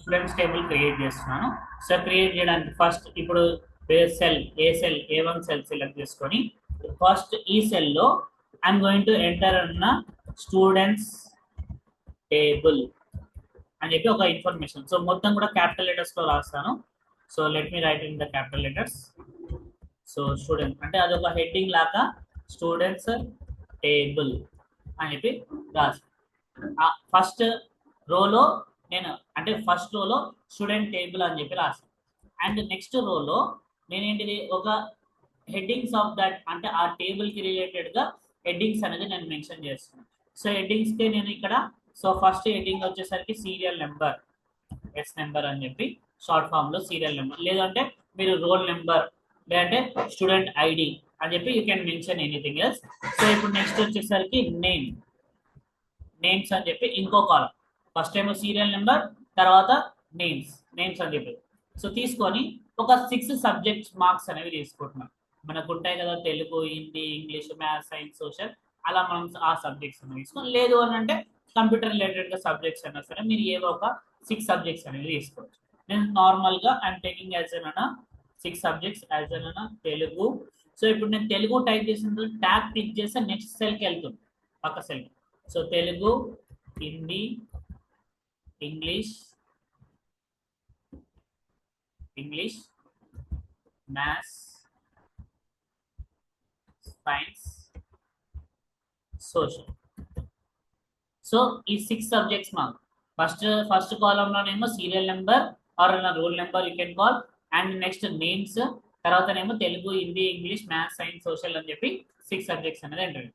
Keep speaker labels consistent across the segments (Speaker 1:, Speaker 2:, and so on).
Speaker 1: Students table create చేస్తున్నాను. So create చేయడానికి first ఇప్పుడు ఏ1 సెల్ సెలెక్ట్ చేసుకొని ఫస్ట్ ఈ సెల్లో ఐఎమ్ గోయింగ్ టు ఎంటర్ అన్న స్టూడెంట్స్ టేబుల్ అని చెప్పి ఒక ఇన్ఫర్మేషన్. సో మొత్తం కూడా క్యాపిటల్ లెటర్స్ లో రాస్తాను. So let me right in the capital letters. So student అంటే అదొక హెడ్డింగ్ లాగా స్టూడెంట్స్ టేబుల్ అని చెప్పి రాస్తాను. ఫస్ట్ రోలో నేను అంటే ఫస్ట్ రోలో స్టూడెంట్ టేబుల్ అని చెప్పి రాస్తాను. అండ్ నెక్స్ట్ రోలో నేనేంటిది ఒక హెడ్డింగ్స్ ఆఫ్ దట్ అంటే ఆ టేబుల్ కి రిలేటెడ్ గా హెడ్డింగ్స్ అనేది నేను మెన్షన్ చేస్తున్నాను. సో హెడ్డింగ్స్ కి నేను ఇక్కడ సో ఫస్ట్ హెడ్డింగ్ వచ్చేసరికి సీరియల్ నెంబర్ ఎస్ నెంబర్ అని చెప్పి షార్ట్ ఫామ్ లో సీరియల్ నెంబర్, లేదంటే మీరు రోల్ నెంబర్ లేదంటే స్టూడెంట్ ఐడి అని చెప్పి you can mention anything else. So ఇప్పుడు నెక్స్ట్ వచ్చేసరికి నేమ్స్ అని చెప్పి ఇంకో కాలం. ఫస్ట్ ఏమో సీరియల్ నెంబర్, తర్వాత నేమ్స్ అని చెప్పి సో తీసుకొని ఒక 6 సబ్జెక్ట్స్ మార్క్స్ అనేవి తీసుకుంటున్నాం. మనకు ఉంటాయి కదా Telugu, Hindi, English, maths, science, social, అలా మనం ఆ సబ్జెక్ట్స్ అనేవి తీసుకొని, లేదు అని అంటే కంప్యూటర్ రిలేటెడ్ గా సబ్జెక్ట్స్ అయినా సరే మీరు ఏవో ఒక 6 సబ్జెక్ట్స్ అనేవి తీసుకోవచ్చు. నేను నార్మల్ గా I'm taking as an 6 subjects as an Telugu. So ఇప్పుడు నేను తెలుగు టైప్ చేసిన ట్యాబ్ క్లిక్ చేస్తే నెక్స్ట్ సెల్కి వెళ్తుంది, పక్క cell. So Telugu, Hindi, English, maths, science, social. So ఈ 6 సబ్జెక్ట్స్ మాకు ఫస్ట్ కాలంలోనేమో serial number or roll number you can call, and next names, తర్వాతనేమో Telugu, Hindi, English, maths, science, social అని చెప్పి 6 సబ్జెక్ట్స్ అనేది enter.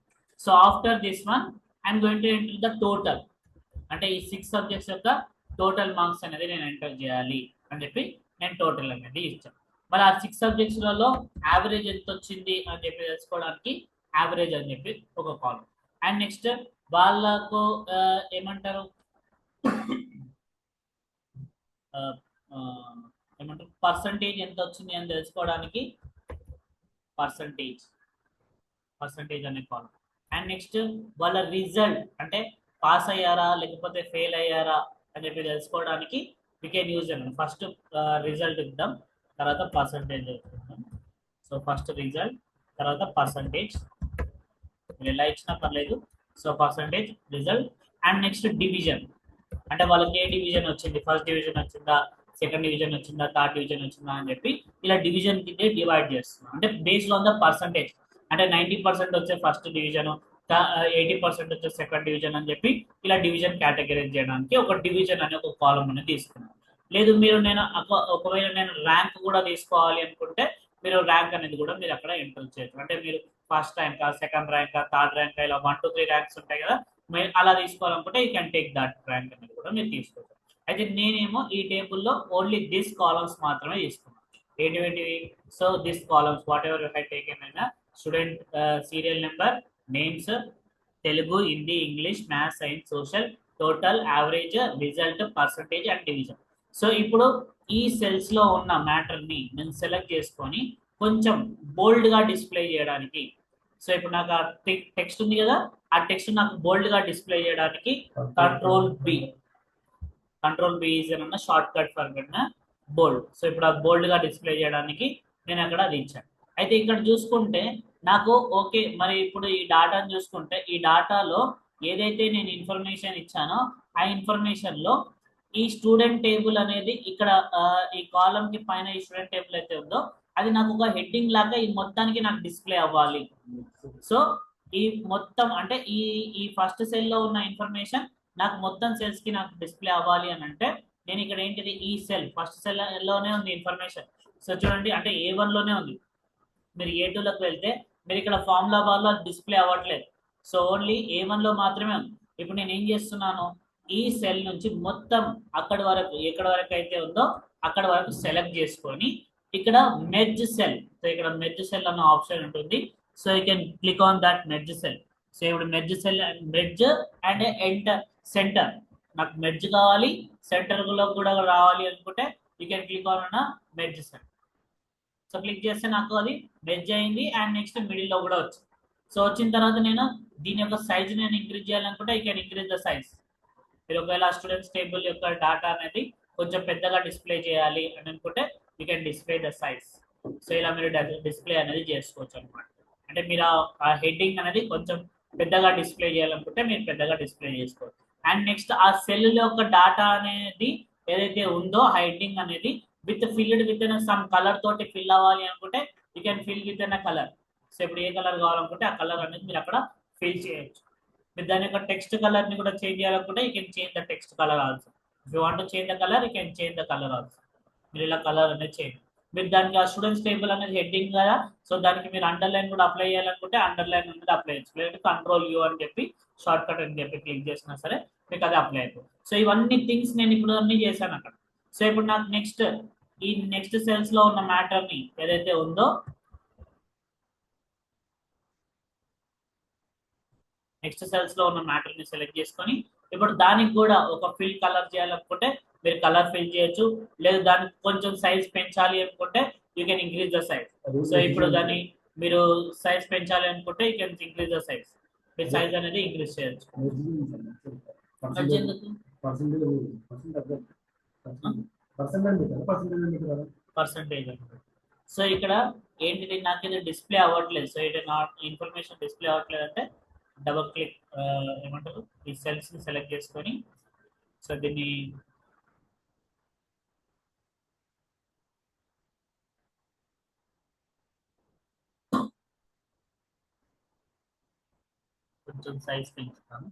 Speaker 1: So after this one I'm going to enter the total, అంటే ఈ 6 subjects యొక్క టోటల్ మార్క్స్ అనేది నేను ఎంటర్ చేయాలి అని చెప్పి నేను టోటల్ అనేది ఇచ్చాను. మరి ఆ 6 సబ్జెక్ట్స్లలో యావరేజ్ ఎంత వచ్చింది అని చెప్పి తెలుసుకోవడానికి యావరేజ్ అని చెప్పి ఒక కాలం. అండ్ నెక్స్ట్ వాళ్ళకు ఏమంటారు ఏమంటారు పర్సంటేజ్ ఎంత వచ్చింది అని తెలుసుకోవడానికి పర్సంటేజ్ అనే కాలం. అండ్ నెక్స్ట్ వాళ్ళ రిజల్ట్ అంటే పాస్ అయ్యారా లేకపోతే ఫెయిల్ అయ్యారా అని చెప్పి తెలుసుకోవడానికి వీ కెన్ యూజ్ అన్న ఫస్ట్ రిజల్ట్ ఇద్దాం, తర్వాత పర్సంటేజ్ ఇద్దాం. సో ఫస్ట్ రిజల్ట్, తర్వాత పర్సంటేజ్, ఎలా ఇచ్చినా పర్లేదు. So percentage, result, and next division అంటే వాళ్ళకి ఏ డివిజన్ వచ్చింది, ఫస్ట్ డివిజన్ వచ్చిందా, సెకండ్ డివిజన్ వచ్చిందా, థర్డ్ డివిజన్ వచ్చిందా అని చెప్పి ఇలా డివిజన్ కింద డివైడ్ చేస్తున్నాం. అంటే బేస్డ్ ఆన్ ద పర్సంటేజ్, అంటే 90% వచ్చే ఫస్ట్ డివిజన్, 80% వచ్చే సెకండ్ డివిజన్ అని చెప్పి ఇలా డివిజన్ కేటగిరైజ్ చేయడానికి ఒక డివిజన్ అనే ఒక కాలం అనేది తీసుకున్నాను. లేదు మీరు ఒకవేళ నేను ర్యాంక్ కూడా తీసుకోవాలి అనుకుంటే మీరు ర్యాంక్ అనేది కూడా మీరు అక్కడ ఎంటర్ చేయొచ్చు. అంటే మీరు first rank, second rank, third rank, ఇలా 1 to 3 ర్యాంక్స్ ఉంటాయి కదా, మీరు అలా తీసుకోవాలనుకుంటే you can take that rank అనేది కూడా మీరు తీసుకోవచ్చు. అయితే నేనేమో ఈ టేబుల్లో ఓన్లీ దిస్ కాలమ్స్ మాత్రమే తీసుకున్నాను. ఏంటివి? So this columns whatever you have taken అయినా student serial number, names, Telugu, Hindi, English, maths, science, social, total, average, result, percentage and division. So ఇప్పుడు ఈ సెల్స్ లో ఉన్న మ్యాటర్ ని నేను సెలెక్ట్ చేసుకొని కొంచెం బోల్డ్ గా డిస్ప్లే చేయడానికి, సో ఇప్పుడు నాకు ఆ టెక్స్ట్ ఉంది కదా, ఆ టెక్స్ట్ నాకు బోల్డ్ గా డిస్ప్లే చేయడానికి కంట్రోల్ బి ఈజ్ అన్న short cut for bold. So ఇప్పుడు ఆ బోల్డ్ గా డిస్ప్లే చేయడానికి నేను అక్కడ అది ఇచ్చాను. అయితే ఇక్కడ చూసుకుంటే నాకు ఓకే, మరి ఇప్పుడు ఈ డాటాను చూసుకుంటే ఈ డాటాలో ఏదైతే నేను ఇన్ఫర్మేషన్ ఇచ్చానో ఆ ఇన్ఫర్మేషన్ లో ఈ స్టూడెంట్ టేబుల్ అనేది ఇక్కడ ఈ కాలం కి పైన ఈ స్టూడెంట్ టేబుల్ అయితే ఉందో అది నాకు ఒక హెడ్డింగ్ లాగా ఈ మొత్తానికి నాకు డిస్ప్లే అవ్వాలి. సో ఈ మొత్తం అంటే ఈ ఫస్ట్ సెల్ లో ఉన్న ఇన్ఫర్మేషన్ నాకు మొత్తం సెల్స్ కి నాకు డిస్ప్లే అవ్వాలి అని అంటే నేను ఇక్కడ ఏంటిది ఈ సెల్ ఫస్ట్ సెల్ లోనే ఉంది ఇన్ఫర్మేషన్. సో చూడండి అంటే A1 లోనే ఉంది, మీరు A2 లోకి వెళ్తే మీరు ఇక్కడ ఫార్ములా బార్ లో డిస్ప్లే అవ్వట్లేదు. సో ఓన్లీ A1 లో మాత్రమే ఉంది. ఇప్పుడు నేను ఏం చేస్తున్నాను, ఈ సెల్ నుంచి మొత్తం అక్కడి వరకు ఎక్కడ వరకు అయితే ఉందో అక్కడ వరకు సెలెక్ట్ చేసుకొని ఇక్కడ మెర్జ్ సెల్, సో ఇక్కడ మెర్జ్ సెల్ అన్న ఆప్షన్ ఉంటుంది. So you can click on that merge cell. So ఇప్పుడు merge cell, merge and enter center, నాకు మెర్జ్ కావాలి సెంటర్ లో కూడా రావాలి అనుకుంటే you can click on merge cell. So click చేస్తే నాకు అది మెర్జ్ అయింది అండ్ నెక్స్ట్ మిడిల్ లో కూడా వచ్చింది. సో వచ్చిన తర్వాత నేను దీని యొక్క సైజ్ నేను ఇంక్రీజ్ చేయాలనుకుంటే you can increase the size. మీరు ఒకవేళ స్టూడెంట్స్ టేబుల్ యొక్క డాటా అనేది కొంచెం పెద్దగా డిస్ప్లే చేయాలి అని అనుకుంటే you can display the size. So ఇలా మీరు డిస్ప్లే అనేది చేసుకోవచ్చు అనమాట. అంటే మీరు ఆ హెడ్డింగ్ అనేది కొంచెం పెద్దగా డిస్ప్లే చేయాలనుకుంటే మీరు పెద్దగా డిస్ప్లే చేసుకోవచ్చు. అండ్ నెక్స్ట్ ఆ సెల్ యొక్క డాటా అనేది ఏదైతే ఉందో హెడ్డింగ్ అనేది ఫిల్డ్ విత్ సమ్ కలర్ తోటి ఫిల్ అవ్వాలి అనుకుంటే you can fill with a colour. So ఇప్పుడు ఏ కలర్ కావాలనుకుంటే ఆ కలర్ అనేది మీరు అక్కడ ఫిల్ చేయొచ్చు. మీరు దాని యొక్క టెక్స్ట్ కలర్ ని కూడా చేంజ్ చేయాలనుకుంటే you can change the text colour also. If you want to change the colour you can change the colour also. మీరు ఇలా కలర్ అనేది చేంజ్. మీరు దానికి ఆ స్టూడెంట్స్ టేబుల్ అనేది హెడ్డింగ్ కదా, సో దానికి మీరు అండర్లైన్ కూడా అప్లై చేయాలనుకుంటే అండర్లైన్ అనేది అప్లై చేయొచ్చు. లేదంటే కంట్రోల్ యూ అని చెప్పి షార్ట్ కట్ అని చెప్పి క్లిక్ చేసినా సరే మీకు అది అప్లై అయిపోతుంది. సో ఇవన్నీ థింగ్స్ నేను ఇప్పుడు అన్ని చేశాను అక్కడ. సో ఇప్పుడు నాకు నెక్స్ట్ సెల్స్ లో ఉన్న మ్యాటర్ ని ఏదైతే ఉందో నెక్స్ట్ సెల్స్ లో ఉన్న మ్యాటర్ ని సెలెక్ట్ చేసుకొని ఇప్పుడు దానికి కూడా ఒక ఫిల్ కలర్ చేయాలనుకుంటే మీరు కలర్ ఫిల్ చేయొచ్చు. లేదు దానికి కొంచెం సైజ్ పెంచాలి అనుకుంటే you can increase the size. So ఇప్పుడు దాన్ని మీరు సైజ్ పెంచాలి అనుకుంటే you can increase the size. మీరు సైజ్ అనేది ఇంక్రీజ్ చేయొచ్చు. పర్సంటేజ్. సో ఇక్కడ ఏంటిది నాకు ఇది డిస్ప్లే అవ్వట్లేదు. సో ఇది నా ఇన్ఫర్మేషన్ డిస్ప్లే అవ్వట్లేదు అంటే డబుల్ క్లిక్ ఏమంటారు ఈ సెల్స్ ని సెలెక్ట్ చేసుకొని సో దీన్ని కొంచెం సైజ్ పెంచుతాను.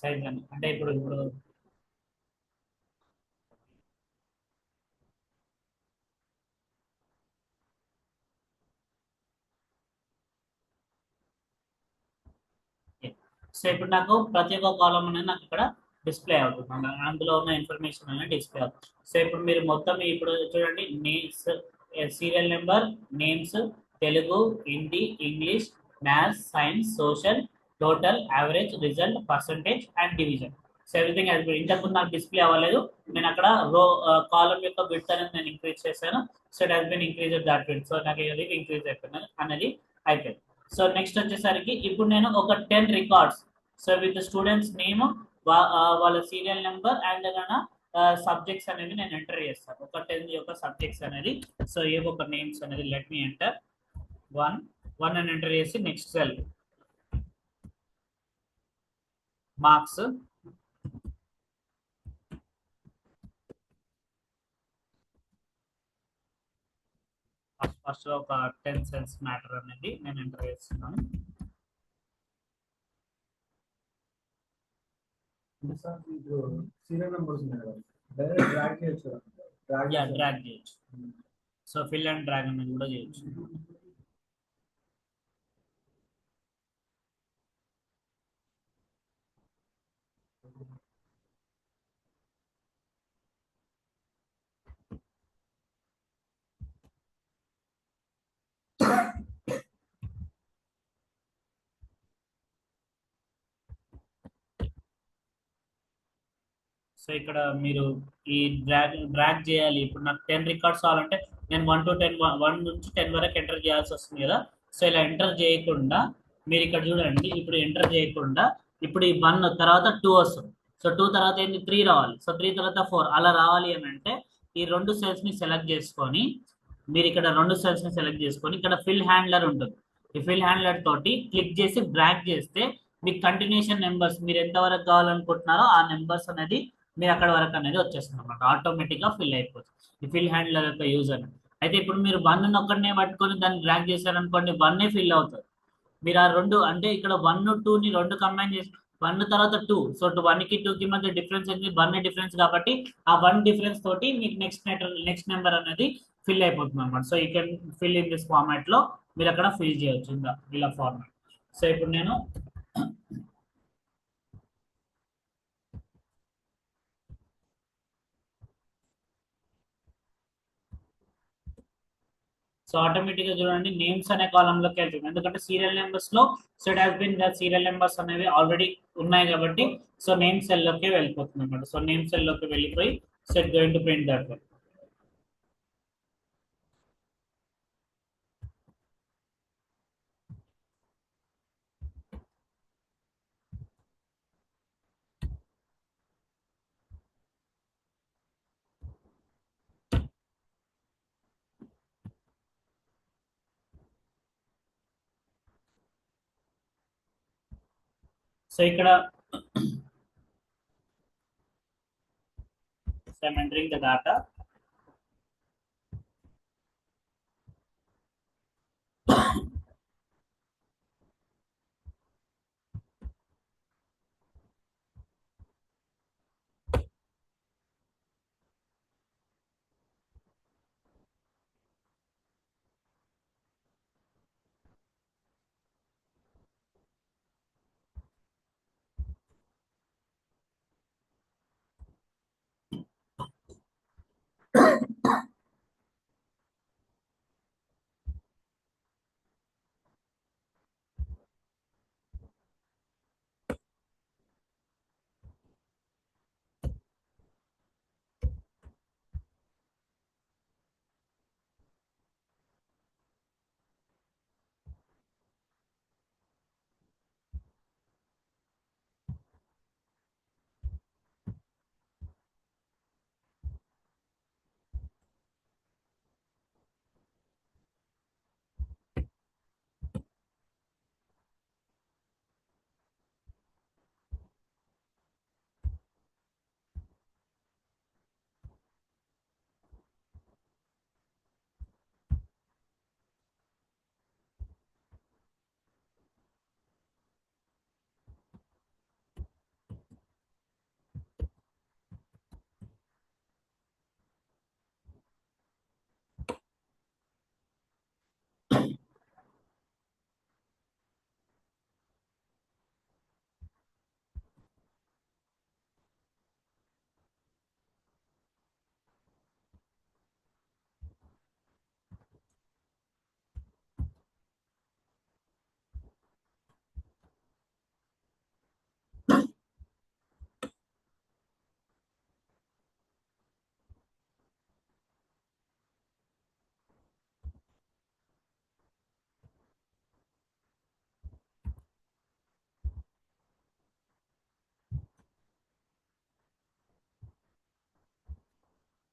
Speaker 1: సైజ్ అంటే ఇప్పుడు సో ఇప్పుడు నాకు ప్రతి ఒక్క కాలం అనేది నాకు ఇక్కడ డిస్ప్లే అవుతుంది. అందులో ఉన్న ఇన్ఫర్మేషన్ అనేది డిస్ప్లే అవుతుంది. సో ఇప్పుడు మీరు మొత్తం ఇప్పుడు చూడండి names, serial number, names, Telugu, Hindi, English, maths, science, social, total, average, result, percentage and division. So everything has been ఇంతకుముందు నాకు డిస్ప్లే అవ్వలేదు. నేను అక్కడ కాలం యొక్క విడ్త్ అనేది నేను ఇంక్రీజ్ చేశాను. So it has been increase that width. So నాకు ఇది ఇంక్రీజ్ అయిపోయింది అనేది అయిపోయింది. సో నెక్స్ట్ వచ్చేసరికి ఇప్పుడు నేను ఒక 10 records so with students name, వాళ్ళ సీరియల్ నెంబర్ అండ్ సబ్జెక్ట్స్ అనేవి నేను ఎంటర్ చేస్తాను. ఒక 10 యొక్క సబ్జెక్ట్స్ అనేది. సో ఏ ఒక నేమ్స్ అనేది లెట్ మీ ఎంటర్ 1 అని ఎంటర్ చేసి నెక్స్ట్ సెల్ మార్క్స్, ఫస్ట్ ఒక 10 సెల్స్ మ్యాటర్ అనేది నేను ఎంటర్ చేస్తున్నాను.
Speaker 2: సీరియల్ నెంబర్స్ డ్రాగ్ చేయొచ్చు.
Speaker 1: డ్రాగ్ చేయొచ్చు. సో ఫిల్ అండ్ డ్రాగ్ అనేది కూడా చేయొచ్చు. సో ఇక్కడ మీరు ఈ డ్రాగ్ చేయాలి. ఇప్పుడు నాకు 10 రికార్డ్స్ కావాలంటే నేను 1 నుంచి 10 వరకు ఎంటర్ చేయాల్సి వస్తుంది కదా. సో ఇలా ఎంటర్ చేయకుండా మీరు ఇక్కడ చూడండి, ఇప్పుడు ఎంటర్ చేయకుండా ఇప్పుడు ఈ 1 తర్వాత 2 వస్తుంది. సో 2 తర్వాత ఏంటి 3 రావాలి. సో 3 తర్వాత 4 అలా రావాలి అని అంటే ఈ 2 సెల్స్ ని సెలెక్ట్ చేసుకొని మీరు ఇక్కడ 2 సెల్స్ ని సెలెక్ట్ చేసుకొని ఇక్కడ ఫిల్ హ్యాండ్లర్ ఉంటుంది. ఈ ఫిల్ హ్యాండ్లర్ తోటి క్లిక్ చేసి డ్రాగ్ చేస్తే మీకు కంటిన్యూషన్ నెంబర్స్ మీరు ఎంత వరకు కావాలనుకుంటున్నారో ఆ నెంబర్స్ అనేది మీరు అక్కడ వరకు అనేది వచ్చేస్తుంది అనమాట. ఆటోమేటిక్ గా ఫిల్ అయిపోతుంది ఈ ఫిల్ హ్యాండ్లర్ యొక్క యూజ్ అనేది. అయితే ఇప్పుడు మీరు 1 ఒక్కడనే పట్టుకొని దాన్ని డ్రాగ్ చేశారనుకోండి 1 ఫిల్ అవుతుంది. మీరు ఆ 2 అంటే ఇక్కడ 1, 2ని 2 కంబైన్ చేసి 1 తర్వాత 2. సో 1 కి 2 కి మధ్య డిఫరెన్స్ ఏంటి 1 డిఫరెన్స్ కాబట్టి ఆ 1 డిఫరెన్స్ తోటి మీకు నెక్స్ట్ నెంబర్ అనేది ఫిల్ అయిపోతుంది అనమాట. So you can fill in this format లో మీరు అక్కడ ఫిల్ చేయొచ్చు ఇలా ఫార్మాట్. సో ఇప్పుడు నేను సో ఆటోమేటిక్ గా చూడండి నేమ్స్ అనే కాలం లోకి వెళ్తుంది. ఎందుకంటే సీరియల్ నెంబర్స్ లో so it has been the serial numbers అనేవి ఆల్రెడీ ఉన్నాయి కాబట్టి సో నేమ్ సెల్ లోకి వెళ్ళిపోతుంది అనమాట. సో నేమ్ సెల్ లోకి వెళ్ళిపోయి so it going to print that one. So ఇక్కడ so I'm entering the data.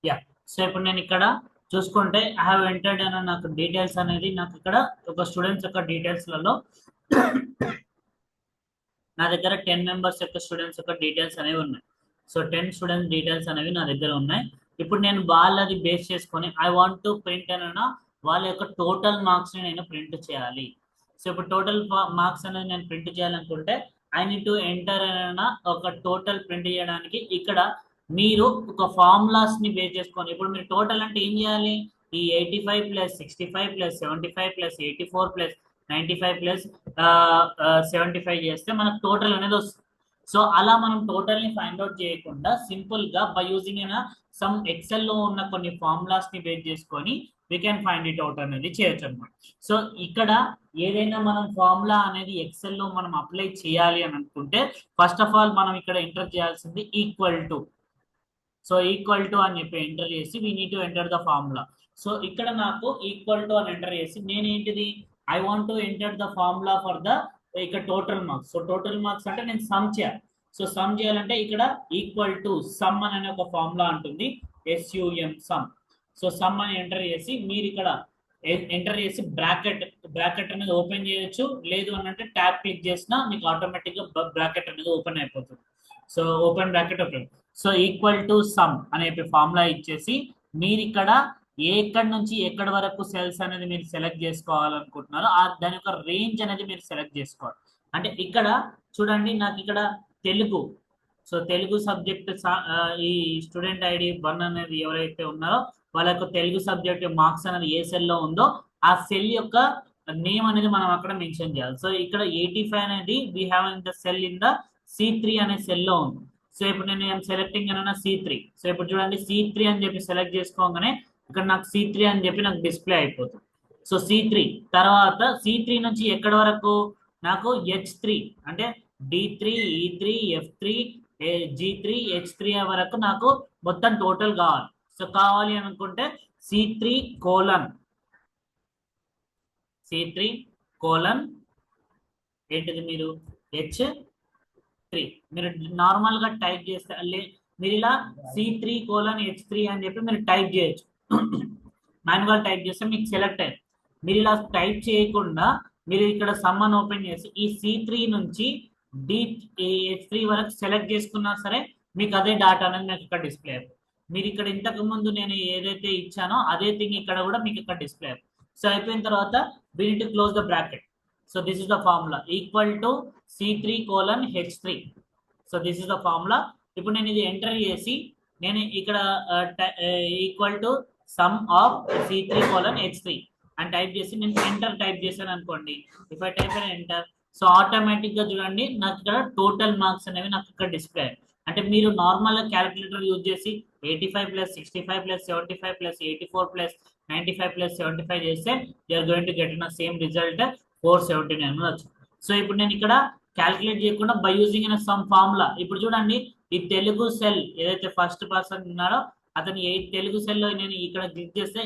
Speaker 1: Yeah so ఇప్పుడు నేను ఇక్కడ చూసుకుంటే ఐ హావ్ ఎంటర్డ్ అన్న నాకు డీటెయిల్స్ అనేది నాకు ఇక్కడ ఒక స్టూడెంట్స్ యొక్క డీటెయిల్స్లలో నా దగ్గర 10 మెంబర్స్ యొక్క స్టూడెంట్స్ యొక్క డీటెయిల్స్ అనేవి ఉన్నాయి. సో 10 స్టూడెంట్స్ డీటెయిల్స్ అనేవి నా దగ్గర ఉన్నాయి. ఇప్పుడు నేను వాళ్ళది బేస్ చేసుకొని ఐ వాంట్ టు ప్రింట్ అన్న వాళ్ళ యొక్క టోటల్ మార్క్స్ ని నేను ప్రింట్ చేయాలి. సో ఇప్పుడు టోటల్ మార్క్స్ అనేది నేను ప్రింట్ చేయాలనుకుంటే ఐ నీడ్ టు ఎంటర్ అన్న ఒక టోటల్ ప్రింట్ చేయడానికి ఇక్కడ మీరు ఒక ఫార్ములాస్ ని బేస్ చేసుకొని ఇప్పుడు మీరు టోటల్ అంటే ఏం చేయాలి, ఈ 85 plus 65 plus 75 plus 84 plus 95 plus 75 చేస్తే మనకు టోటల్ అనేది వస్తుంది. సో అలా మనం టోటల్ ని ఫైండ్ అవుట్ చేయకుండా సింపుల్ గా బై యూజింగ్ సమ్ ఎక్సెల్ లో ఉన్న కొన్ని ఫార్ములాస్ ని బేస్ చేసుకొని we can find it out అనేది చేయొచ్చు అనమాట. సో ఇక్కడ ఏదైనా మనం ఫార్ములా అనేది ఎక్సెల్ లో మనం అప్లై చేయాలి అని అనుకుంటే ఫస్ట్ ఆఫ్ ఆల్ మనం ఇక్కడ ఎంటర్ చేయాల్సింది equal to. So equal to అని చెప్పి ఎంటర్ చేసి we need to enter the formula. So ఇక్కడ నాకు ఈక్వల్ టు అని ఎంటర్ చేసి నేను ఏంటిది I want to enter the formula for the ఇక్కడ total marks. So total marks అంటే నేను సమ్ చేయాలి. సో సమ్ చేయాలంటే ఇక్కడ ఈక్వల్ టు సమ్ అనే ఒక ఫార్ములా ఉంటుంది, SUM సమ్. సో సమ్ అని ఎంటర్ చేసి మీరు ఇక్కడ ఎంటర్ చేసి బ్రాకెట్ అనేది ఓపెన్ చేయొచ్చు, లేదు అని అంటే ట్యాబ్ క్లిక్ చేసినా మీకు ఆటోమేటిక్ గా బ్రాకెట్ అనేది ఓపెన్ అయిపోతుంది. So open bracket open. So equal to some అనే ఫార్ములా ఇచ్చేసి మీరు ఇక్కడ ఎక్కడి నుంచి ఎక్కడి వరకు సెల్స్ అనేది మీరు సెలెక్ట్ చేసుకోవాలనుకుంటున్నారో దాని యొక్క రేంజ్ అనేది మీరు సెలెక్ట్ చేసుకోవాలి. అంటే ఇక్కడ చూడండి నాకు ఇక్కడ తెలుగు, సో తెలుగు సబ్జెక్ట్ ఈ స్టూడెంట్ ID 1 అనేది ఎవరైతే ఉన్నారో వాళ్ళ యొక్క తెలుగు సబ్జెక్ట్ మార్క్స్ అనేది ఏ సెల్ లో ఉందో ఆ సెల్ యొక్క నేమ్ అనేది మనం అక్కడ మెన్షన్ చేయాలి. సో ఇక్కడ 85 అనేది we have in the cell in the C3 అనే సెల్ లో ఉంది. సో ఇప్పుడు నేను సెలెక్టింగ్ అన్న C3. సో ఇప్పుడు చూడండి C3 అని చెప్పి సెలెక్ట్ చేసుకోగానే ఇక్కడ నాకు C3 అని చెప్పి నాకు డిస్ప్లే అయిపోతుంది. సో C3 తర్వాత C3 నుంచి ఎక్కడి వరకు నాకు H3 అంటే D3 E3 F3 G3 H3 వరకు నాకు మొత్తం టోటల్ కావాలి. సో కావాలి అనుకుంటే C3 కోలన్ ఏంటిది మీరు H3 మీరు నార్మల్ గా టైప్ చేస్తే మీరు ఇలా C3 H3 అని చెప్పి మీరు టైప్ చేయొచ్చు. మాన్యువల్ టైప్ చేస్తే మీకు సెలెక్ట్ అయ్యింది. మీరు ఇలా టైప్ చేయకుండా మీరు ఇక్కడ సమ్మన్ ఓపెన్ చేసి ఈ C3 నుంచి H3 వరకు సెలెక్ట్ చేసుకున్నా సరే మీకు అదే డాటా అనేది నాకు ఇక్కడ డిస్ప్లే అవుతుంది. మీరు ఇక్కడ ఇంతకు ముందు నేను ఏదైతే ఇచ్చానో అదే థింగ్ ఇక్కడ కూడా మీకు ఇక్కడ డిస్ప్లే అవుతుంది. సో అయిపోయిన తర్వాత we need to close the bracket. So this is the formula equal to C3:H3. So this is the formula. ఇప్పుడు నేను ఇది ఎంటర్ చేసి నేను ఇక్కడ equal to some of C3:H3 అని టైప్ చేసి నేను ఎంటర్ టైప్ చేశాను అనుకోండి. If I type enter, so automatic గా చూడండి నాకు ఇక్కడ టోటల్ మార్క్స్ అనేవి నాకు ఇక్కడ డిస్ప్లే. అంటే మీరు నార్మల్ గా క్యాలిక్యులేటర్ యూజ్ చేసి 85 + 65 + 75 + 84 + 95 + 75 చేస్తే you're going to get in same result 479 వచ్చు. సో ఇప్పుడు నేను ఇక్కడ క్యాలిక్యులేట్ చేయకుండా by using in sum formula. ఇప్పుడు చూడండి ఈ తెలుగు సెల్ ఏదైతే ఫస్ట్ పర్సన్ ఉన్నాడో అతని తెలుగు సెల్ లో నేను ఇక్కడ క్లిక్ చేస్తే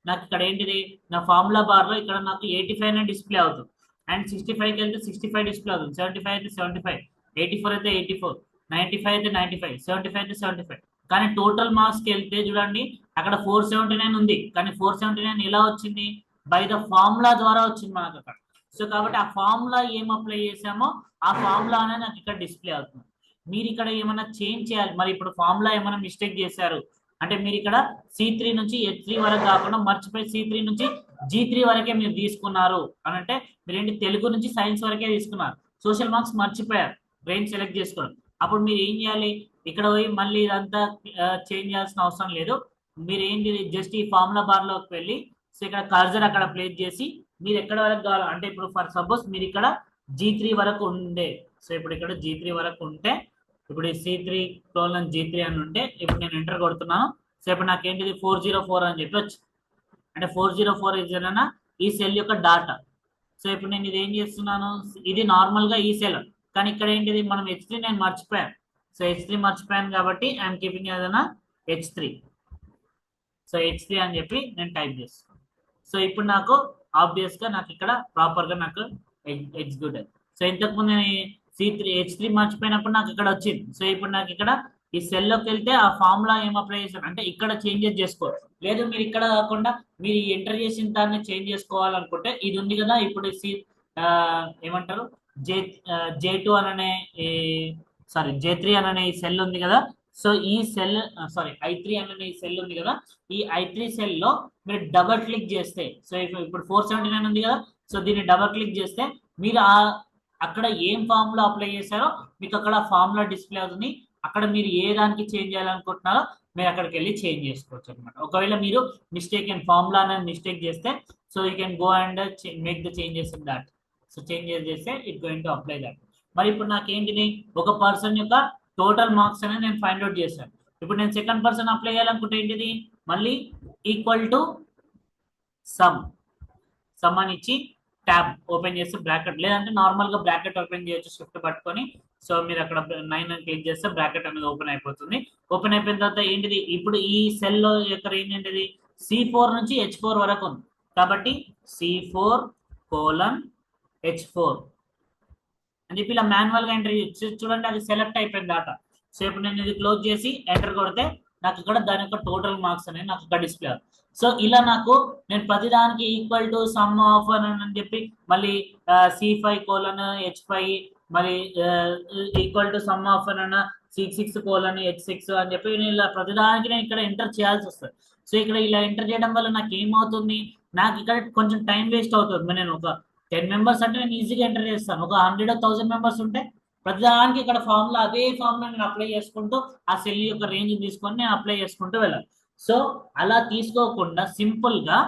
Speaker 1: నాకు ఇక్కడ ఏంటిది నా ఫార్ములా బార్ లో ఇక్కడ నాకు 85 అనే డిస్ప్లే అవుతుంది. అండ్ 65కి వెళ్తే 65 డిస్ప్లే అవుతుంది, 75 అయితే 75, 84 అయితే 84, 95 అయితే 95, 75 అయితే 75. కానీ టోటల్ మార్క్స్ కి వెళ్తే చూడండి అక్కడ 479 ఉంది. కానీ 479 ఎలా వచ్చింది? బై ద ఫార్ములా ద్వారా వచ్చింది మనకు అక్కడ. సో కాబట్టి ఆ ఫార్ములా ఏం అప్లై చేసామో ఆ ఫార్ములా అనేది నాకు ఇక్కడ డిస్ప్లే అవుతుంది. మీరు ఇక్కడ ఏమైనా చేంజ్ చేయాలి. మరి ఇప్పుడు ఫార్ములా ఏమైనా మిస్టేక్ చేశారు అంటే మీరు ఇక్కడ C3 నుంచి H3 వరకు కాకుండా మర్చిపోయి C3 నుంచి G3 వరకే మీరు తీసుకున్నారు అని అంటే మీరేంటి తెలుగు నుంచి సైన్స్ వరకే తీసుకున్నారు, సోషల్ మార్క్స్ మర్చిపోయారు, రేంజ్ సెలెక్ట్ చేసుకోవడం. అప్పుడు మీరు ఏం చేయాలి? ఇక్కడ పోయి మళ్ళీ ఇదంతా చేంజ్ చేయాల్సిన అవసరం లేదు. మీరు ఏంటి జస్ట్ ఈ ఫార్ములా బార్ లోకి వెళ్ళి సో ఇక్కడ కర్సర్ అక్కడ ప్లేస్ చేసి మీరు ఎక్కడ వరకు కావాలి అంటే ఇప్పుడు ఫర్ సపోజ్ మీరు ఇక్కడ G3 వరకు ఉండే, సో ఇప్పుడు ఇక్కడ G3 వరకు ఉంటే ఇప్పుడు C3:G3 అని ఉంటే ఇప్పుడు నేను ఎంటర్ కొడుతున్నాను. సో ఇప్పుడు నాకేంటిది 404 అని చెప్పి వచ్చి అంటే 404 ఇదేనా ఈ సెల్ యొక్క డాటా. సో ఇప్పుడు నేను ఇది ఏం చేస్తున్నాను, ఇది నార్మల్ గా ఈ సెల్, కానీ ఇక్కడ ఏంటిది మనం H3 నేను మర్చిపోయాను. సో H3 మర్చిపోయాను కాబట్టి ఐఎమ్ కీపింగ్ ఏదైనా H3. సో H3 అని చెప్పి నేను టైప్ చేస్తాను. సో ఇప్పుడు నాకు ఆబ్వియస్ గా నాకు ఇక్కడ ప్రాపర్ గా నాకు ఎగ్జిక్యూట్ అయింది. సో ఇంతకుముందు నేను H3 మర్చిపోయినప్పుడు నాకు ఇక్కడ వచ్చింది. సో ఇప్పుడు నాకు ఇక్కడ ఈ సెల్ లోకి వెళ్తే ఆ ఫార్ములా ఏం అప్లై చేశాను అంటే ఇక్కడ చేంజెస్ చేసుకోవచ్చు. లేదు మీరు ఇక్కడ కాకుండా మీరు ఎంటర్ చేసిన దాన్ని చేంజ్ చేసుకోవాలనుకుంటే ఇది ఉంది కదా ఇప్పుడు ఏమంటారు J2 అననే సారీ J3 అననే ఈ సెల్ ఉంది కదా. సో ఈ సెల్ సారీ I3 అనే ఈ సెల్ ఉంది కదా, ఈ I3 సెల్ లో మీరు డబల్ క్లిక్ చేస్తే సో ఇప్పుడు 479 ఉంది కదా, సో దీన్ని డబల్ క్లిక్ చేస్తే మీరు అక్కడ ఏం ఫార్ములా అప్లై చేశారో మీకు అక్కడ ఫార్ములా డిస్ప్లే అవుతుంది. అక్కడ మీరు ఏ దానికి చేంజ్ చేయాలనుకుంటున్నారో మీరు అక్కడికి వెళ్ళి చేంజ్ చేసుకోవచ్చు అనమాట. ఒకవేళ మీరు మిస్టేక్ అండ్ ఫార్ములా అనేది మిస్టేక్ చేస్తే so you can go and make the changes in that. So changes చేస్తే it going to apply that. మరి ఇప్పుడు నాకేంటిది ఒక పర్సన్ యొక్క టోటల్ మార్క్స్ అనేది నేను ఫైండ్ అవుట్ చేశాను. ఇప్పుడు నేను సెకండ్ పర్సన్ అప్లై చేయాలనుకుంటే ఏంటిది మళ్ళీ ఈక్వల్ టు సమ్ అని ఇచ్చి ట్యాబ్ ఓపెన్ చేస్తే బ్రాకెట్, లేదంటే నార్మల్ గా బ్రాకెట్ ఓపెన్ చేయొచ్చు షిఫ్ట్ పట్టుకొని. సో మీరు అక్కడ 9 అని క్లిక్ చేస్తే బ్రాకెట్ అనేది ఓపెన్ అయిపోతుంది. ఓపెన్ అయిపోయిన తర్వాత ఏంటిది ఇప్పుడు ఈ సెల్ లో యొక్క రేంజ్ ఏంటిది C4 నుంచి H4 వరకు ఉంది కాబట్టి C4:H4 అని చెప్పి ఇలా మాన్యువల్ గా ఎంటర్ చూడండి అది సెలెక్ట్ అయిపోయింది డాటా. సో ఇప్పుడు నేను ఇది క్లోజ్ చేసి ఎంటర్ కొడితే నాకు ఇక్కడ దాని యొక్క టోటల్ మార్క్స్ అనేది నాకు ఇక్కడ డిస్ప్లే అవుతుంది. సో ఇలా నాకు నేను ప్రతిదానికి ఈక్వల్ టు సమ్ ఆఫ్ అని చెప్పి మళ్ళీ C5:H5 మరి equal to some of C6:H6 అని చెప్పి నేను ఇలా ప్రతిదానికి నేను ఇక్కడ ఎంటర్ చేయాల్సి వస్తుంది. సో ఇక్కడ ఇలా ఎంటర్ చేయడం వల్ల నాకు ఏమవుతుంది, నాకు ఇక్కడ కొంచెం టైం వేస్ట్ అవుతుంది. నేను ఒక 10 మెంబర్స్ అంటే నేను ఈజీగా ఎంటర్ చేస్తాను. ఒక 100,000 మెంబర్స్ ఉంటే ప్రతిదానికి ఇక్కడ ఫార్ములా అదే ఫార్ములా నేను అప్లై చేసుకుంటూ ఆ సెల్ యొక్క రేంజ్ తీసుకొని నేను అప్లై చేసుకుంటూ వెళ్ళాలి. సో అలా తీసుకోకుండా సింపుల్ గా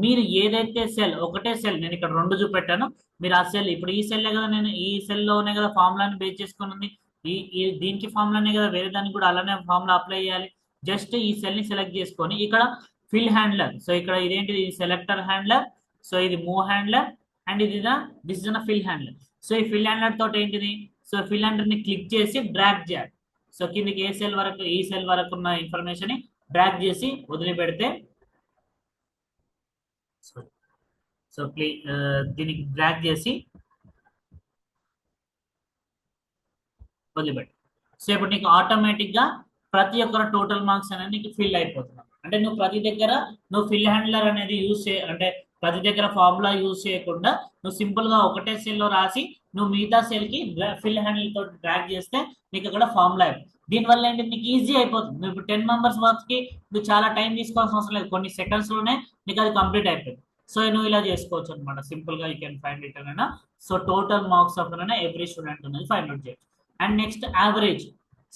Speaker 1: మీరు ఏదైతే సెల్ ఒకటే సెల్ నేను ఇక్కడ 2 చూపెట్టాను, మీరు ఆ సెల్ ఇప్పుడు ఈ సెల్ కదా నేను ఈ సెల్ లోనే కదా ఫార్ములాని బేస్ చేసుకుని ఉంది, దీనికి ఫార్ములానే కదా వేరే దానికి కూడా అలానే ఫార్ములా అప్లై చేయాలి. జస్ట్ ఈ సెల్ ని సెలెక్ట్ చేసుకొని ఇక్కడ ఫిల్ హ్యాండ్లర్, సో ఇక్కడ ఇదేంటిది సెలెక్టర్ హ్యాండ్లర్, సో ఇది మూవ్ హ్యాండ్లర్ అండ్ ఇది this is fill handler. So ఈ ఫిల్ హ్యాండ్లర్ తోటి ఏంటిది సో ఫిల్ హ్యాండ్లర్ ని క్లిక్ చేసి డ్రాగ్ చేయాలి. సో కిందకి ఏ సెల్ వరకు ఈ సెల్ వరకు ఉన్న ఇన్ఫర్మేషన్ ని డ్రాగ్ చేసి వదిలిపెడితే సో దీనికి డ్రాగ్ చేసి వదిలిపెట్టి సో ఇప్పుడు నీకు ఆటోమేటిక్ గా ప్రతి ఒక్కరు టోటల్ మార్క్స్ అనేది నీకు ఫిల్ అయిపోతుంది. అంటే నువ్వు ప్రతి దగ్గర నువ్వు ఫిల్ హ్యాండ్లర్ అనేది యూజ్ అంటే ప్రతి దగ్గర ఫార్ములా యూజ్ చేయకుండా నువ్వు సింపుల్ గా ఒకటే సెల్ లో రాసి నువ్వు మిగతా సెల్ కి ఫిల్ హ్యాండిల్ తో డ్రాగ్ చేస్తే నీకు అక్కడ ఫార్ములా అయిపోతుంది. దీనివల్ల ఏంటి నీకు ఈజీ అయిపోతుంది. నువ్వు ఇప్పుడు 10 మెంబర్స్ వర్క్ కి నువ్వు చాలా టైం తీసుకోవాల్సిన అవసరం లేదు, కొన్ని సెకండ్స్ లోనే నీకు అది కంప్లీట్ అయిపోయింది. సో నువ్వు ఇలా చేసుకోవచ్చు అనమాట. సింపుల్ గా యూ కెన్ ఫైండ్ ఇట్ అయినా. So total marks of every student అనేది ఫైండ్ అవుట్ చేయొచ్చు. And next average.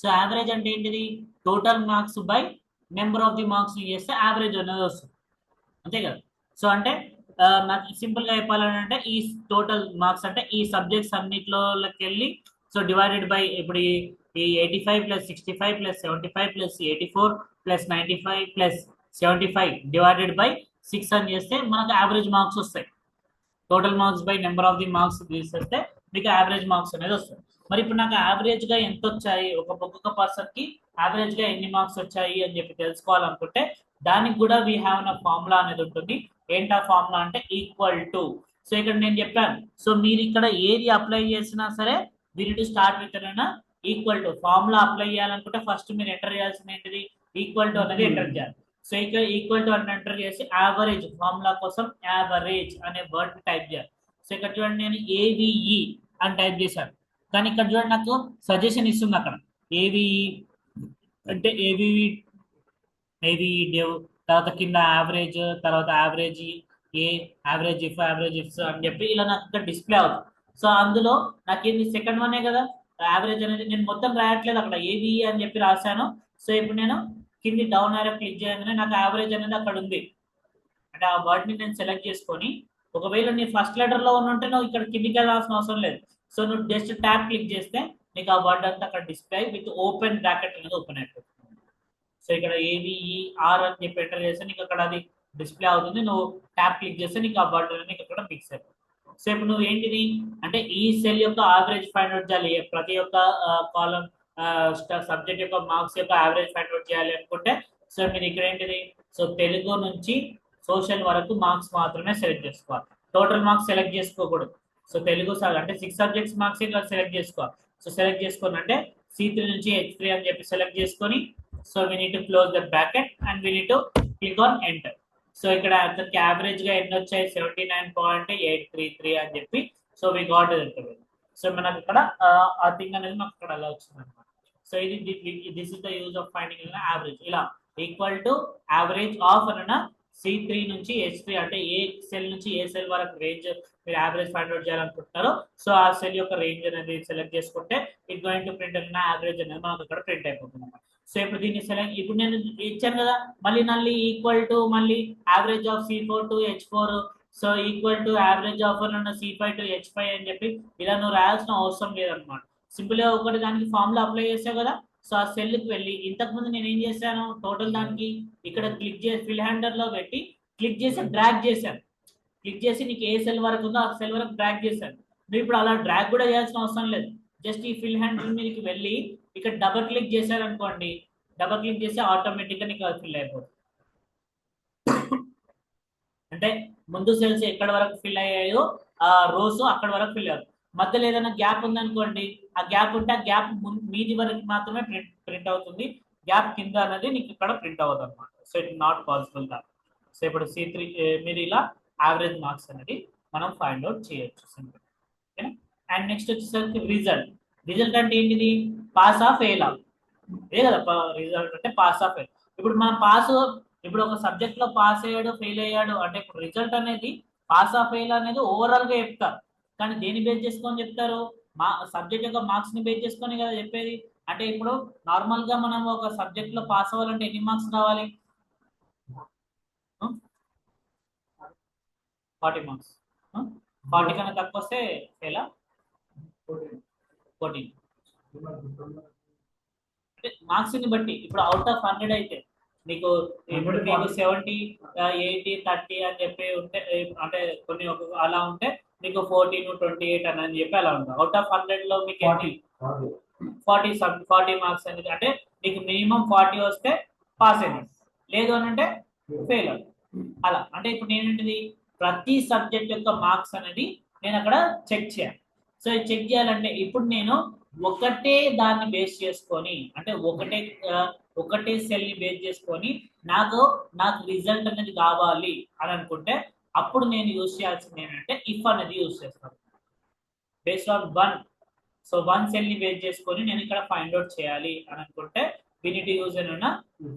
Speaker 1: So average అంటే ఏంటిది? Total marks by number of the marks చేస్తే యావరేజ్ అనేది వస్తుంది, అంతే కదా. సో అంటే నాకు సింపుల్ గా చెప్పాలంటే ఈ టోటల్ మార్క్స్ అంటే ఈ సబ్జెక్ట్స్ అన్నిట్లోకి వెళ్ళి సో డివైడెడ్ బై ఇప్పుడు ఈ 85 + 65 + 75 + 84 + 95 + 75 డివైడెడ్ బై 6 అని చేస్తే మనకు యావరేజ్ మార్క్స్ వస్తాయి. Total marks by number of the marks తీసేస్తే మీకు యావరేజ్ మార్క్స్ అనేది వస్తాయి. మరి ఇప్పుడు నాకు యావరేజ్ గా ఎంత వచ్చాయి, ఒక్కొక్క పర్సన్ కి యావరేజ్ గా ఎన్ని మార్క్స్ వచ్చాయి అని చెప్పి తెలుసుకోవాలనుకుంటే దానికి కూడా వీ హ్యావ్ అ ఫార్ములా అనేది ఉంటుంది. ఏంటా ఫార్ములా అంటే ఈక్వల్ టు. సో ఇక్కడ నేను చెప్పాను, సో మీరు ఇక్కడ ఏది అప్లై చేసినా సరే we need to start with equal to. Formula apply చేయాలనుకుంటే ఫస్ట్ మీరు ఎంటర్ చేయాల్సింది ఏంటిది? ఈక్వల్ టు అనేది ఎంటర్ చేయాలి. సో ఇక్కడ ఈక్వల్ టు అని ఎంటర్ చేసి యావరేజ్ ఫార్ములా కోసం యావరేజ్ అనే వర్డ్ టైప్ చేయాలి. సో ఇక్కడ చూడండి నేను ఏవిఈ అని టైప్ చేశాను, కానీ ఇక్కడ చూడండి నాకు సజెషన్ ఇస్తుంది అక్కడ ఏవిఈ అంటే ఏవిఈ డెవ్, తర్వాత కింద యావరేజ్, తర్వాత average A, average if, average ifs అని చెప్పి ఇలా నాకు ఇక్కడ డిస్ప్లే అవుతుంది. సో అందులో నాకు ఇది సెకండ్ వనే కదా యావరేజ్ అనేది. నేను మొత్తం రాయట్లేదు, అక్కడ ఏవిఈ అని చెప్పి రాశాను. సో ఇప్పుడు నేను కింది డౌన్ ఆరో క్లిక్ చేయగానే నాకు యావరేజ్ అనేది అక్కడ ఉంది. అంటే ఆ వర్డ్ ని నేను సెలెక్ట్ చేసుకొని, ఒకవేళ నీ ఫస్ట్ లెటర్ లో ఉంటే నువ్వు ఇక్కడ కిందికి వెళ్ళాల్సిన అవసరం లేదు. సో నువ్వు జస్ట్ ట్యాబ్ క్లిక్ చేస్తే నీకు ఆ వర్డ్ అంతా అక్కడ డిస్ప్లే విత్ ఓపెన్ బ్రాకెట్ అనేది ఓపెన్ అయిపోతుంది. సో ఇక్కడ ఏవిఈఆర్ అని చెప్పి ఎంటర్ చేస్తే నీకు అక్కడ అది డిస్ప్లే అవుతుంది. నువ్వు ట్యాబ్ క్లిక్ చేస్తే నీకు ఆ వర్డ్ అనేది అక్కడ ఫిక్స్ అయిపోతుంది. సో ఇప్పుడు నువ్వు ఏంటిది అంటే ఈ సెల్ యొక్క యావరేజ్ ఫైండ్ అవుట్ చేయాలి, ప్రతి ఒక్క కాలం సబ్జెక్ట్ యొక్క మార్క్స్ యొక్క యావరేజ్ ఫైండ్ అవుట్ చేయాలి అనుకుంటే సో మీరు ఇక్కడ ఏంటిది, సో తెలుగు నుంచి సోషల్ వరకు మార్క్స్ మాత్రమే సెలెక్ట్ చేసుకోవాలి, టోటల్ మార్క్స్ సెలెక్ట్ చేసుకోకూడదు. సో తెలుగు అంటే 6 సబ్జెక్ట్స్ మార్క్స్ ఇక్కడ సెలెక్ట్ చేసుకోవాలి. సో సెలెక్ట్ చేసుకొని అంటే C3 నుంచి H3 అని చెప్పి సెలెక్ట్ చేసుకొని so we need to close the bracket and we need to click on enter. So ఇక్కడ అతనికి యావరేజ్ గా ఎన్ని వచ్చాయి? 79.833 అని చెప్పి so we got it. So మనకు ఇక్కడ ఆ థింగ్ అనేది మాకు ఇక్కడ అలా వచ్చింది అనమాట. సో ఇది this is the use of finding average. ఇలా equal to average of C3 నుంచి H3 అంటే ఏ సెల్ నుంచి ఏ సెల్ వరకు రేంజ్ మీరు యావరేజ్ ఫైండ్ అవుట్ చేయాలనుకుంటున్నారో సో ఆ సెల్ యొక్క రేంజ్ అనేది సెలెక్ట్ చేసుకుంటే it going to print average అనేది మనకు ఇక్కడ ప్రింట్ అయిపోతుంది. సో ఇప్పుడు దీన్ని సెలెక్ట్, ఇప్పుడు నేను ఇచ్చాను కదా మళ్ళీ ఈక్వల్ టు మళ్ళీ average of C4 to H4, so equal to average of C5 to H5 అని చెప్పి ఇలా నువ్వు రాయాల్సిన అవసరం లేదనమాట. సింపుల్ గా ఒకటి దానికి ఫార్ములా అప్లై చేసావు కదా. సో ఆ సెల్కి వెళ్ళి ఇంతకుముందు నేను ఏం చేశాను, టోటల్ దానికి ఇక్కడ క్లిక్ చేసి ఫిల్ హ్యాండర్ లో పెట్టి క్లిక్ చేసి డ్రాగ్ చేశాను. క్లిక్ చేసి నీకు ఏ సెల్ వరకు ఉందో ఆ సెల్ వరకు డ్రాగ్ చేశాను. నువ్వు ఇప్పుడు అలా డ్రాగ్ కూడా చేయాల్సిన అవసరం లేదు. జస్ట్ ఈ ఫిల్ హ్యాండర్ మీదకి వెళ్ళి ఇక్కడ డబల్ క్లిక్ చేశారనుకోండి, డబల్ క్లిక్ చేసి ఆటోమేటిక్ గా నీకు ఫిల్ అయిపోతుంది. అంటే ముందు సెల్స్ ఎక్కడ వరకు ఫిల్ అయ్యాయో ఆ రోస్ అక్కడ వరకు ఫిల్ అయ్యారు. మధ్యలో ఏదైనా గ్యాప్ ఉందనుకోండి, ఆ గ్యాప్ ఉంటే ఆ గ్యాప్ మీది వరకు మాత్రమే ప్రింట్ అవుతుంది, గ్యాప్ కింద అనేది నీకు ఇక్కడ ప్రింట్ అవ్వదు అనమాట. సో ఇట్ నాట్ పాసిబుల్ దా. సో ఇప్పుడు C3 మీరు ఇలా యావరేజ్ మార్క్స్ అనేది మనం ఫైండ్ అవుట్ చేయొచ్చు సింపుల్. ఓకేనా. అండ్ నెక్స్ట్ వచ్చేసరికి రిజల్ట్. రిజల్ట్ అంటే ఏంటిది? Pass of fail. ఏ కదా రిజల్ట్ అంటే పాస్ ఆఫ్ ఫెయిల్. ఇప్పుడు మనం ఇప్పుడు ఒక సబ్జెక్ట్ లో పాస్ అయ్యాడు ఫెయిల్ అయ్యాడు అంటే ఇప్పుడు రిజల్ట్ అనేది పాస్ ఆఫ్ ఫెయిల్ అనేది ఓవరాల్ గా చెప్తారు, కానీ దేని బేస్ చేసుకొని చెప్తారు? మా సబ్జెక్ట్ యొక్క మార్క్స్ ని బేస్ చేసుకొని కదా చెప్పేది. అంటే ఇప్పుడు నార్మల్ గా మనం ఒక సబ్జెక్ట్ లో పాస్ అవ్వాలంటే ఎన్ని మార్క్స్ రావాలి? 40 మార్క్స్. 40 కన్నా తక్కువ వస్తే ఫెయిల్. 14 మార్క్స్ ని బట్టి ఇప్పుడు అవుట్ ఆఫ్ 100 అయితే నీకు ఇప్పుడు నీకు 70, 80, 30 అని చెప్పి ఉంటే అంటే కొన్ని అలా ఉంటే నీకు 14, 28 అని చెప్పి అలా ఉంటుంది. అవుట్ ఆఫ్ 100 లో మీకు 40 మార్క్స్ అనేది అంటే నీకు మినిమం 40 వస్తే పాస్ అయినట్టు, లేదు అని అంటే ఫెయిల్ అవుతుంది. అలా అంటే ఇప్పుడు నేనేంటిది ప్రతి సబ్జెక్ట్ యొక్క మార్క్స్ అనేది నేను అక్కడ చెక్ చేయాలి. సో చెక్ చేయాలంటే ఇప్పుడు నేను ఒకటే దాన్ని బేస్ చేసుకొని అంటే ఒకటే సెల్ ని బేస్ చేసుకొని నాకు రిజల్ట్ అనేది కావాలి అని అనుకుంటే అప్పుడు నేను యూజ్ చేయాల్సింది ఏంటంటే ఇఫ్ అనేది యూజ్ చేస్తాను బేస్డ్ ఆన్ 1. సో 1 సెల్ ని బేస్ చేసుకొని నేను ఇక్కడ ఫైండ్ అవుట్ చేయాలి అని అనుకుంటే we need to use ఏమైనా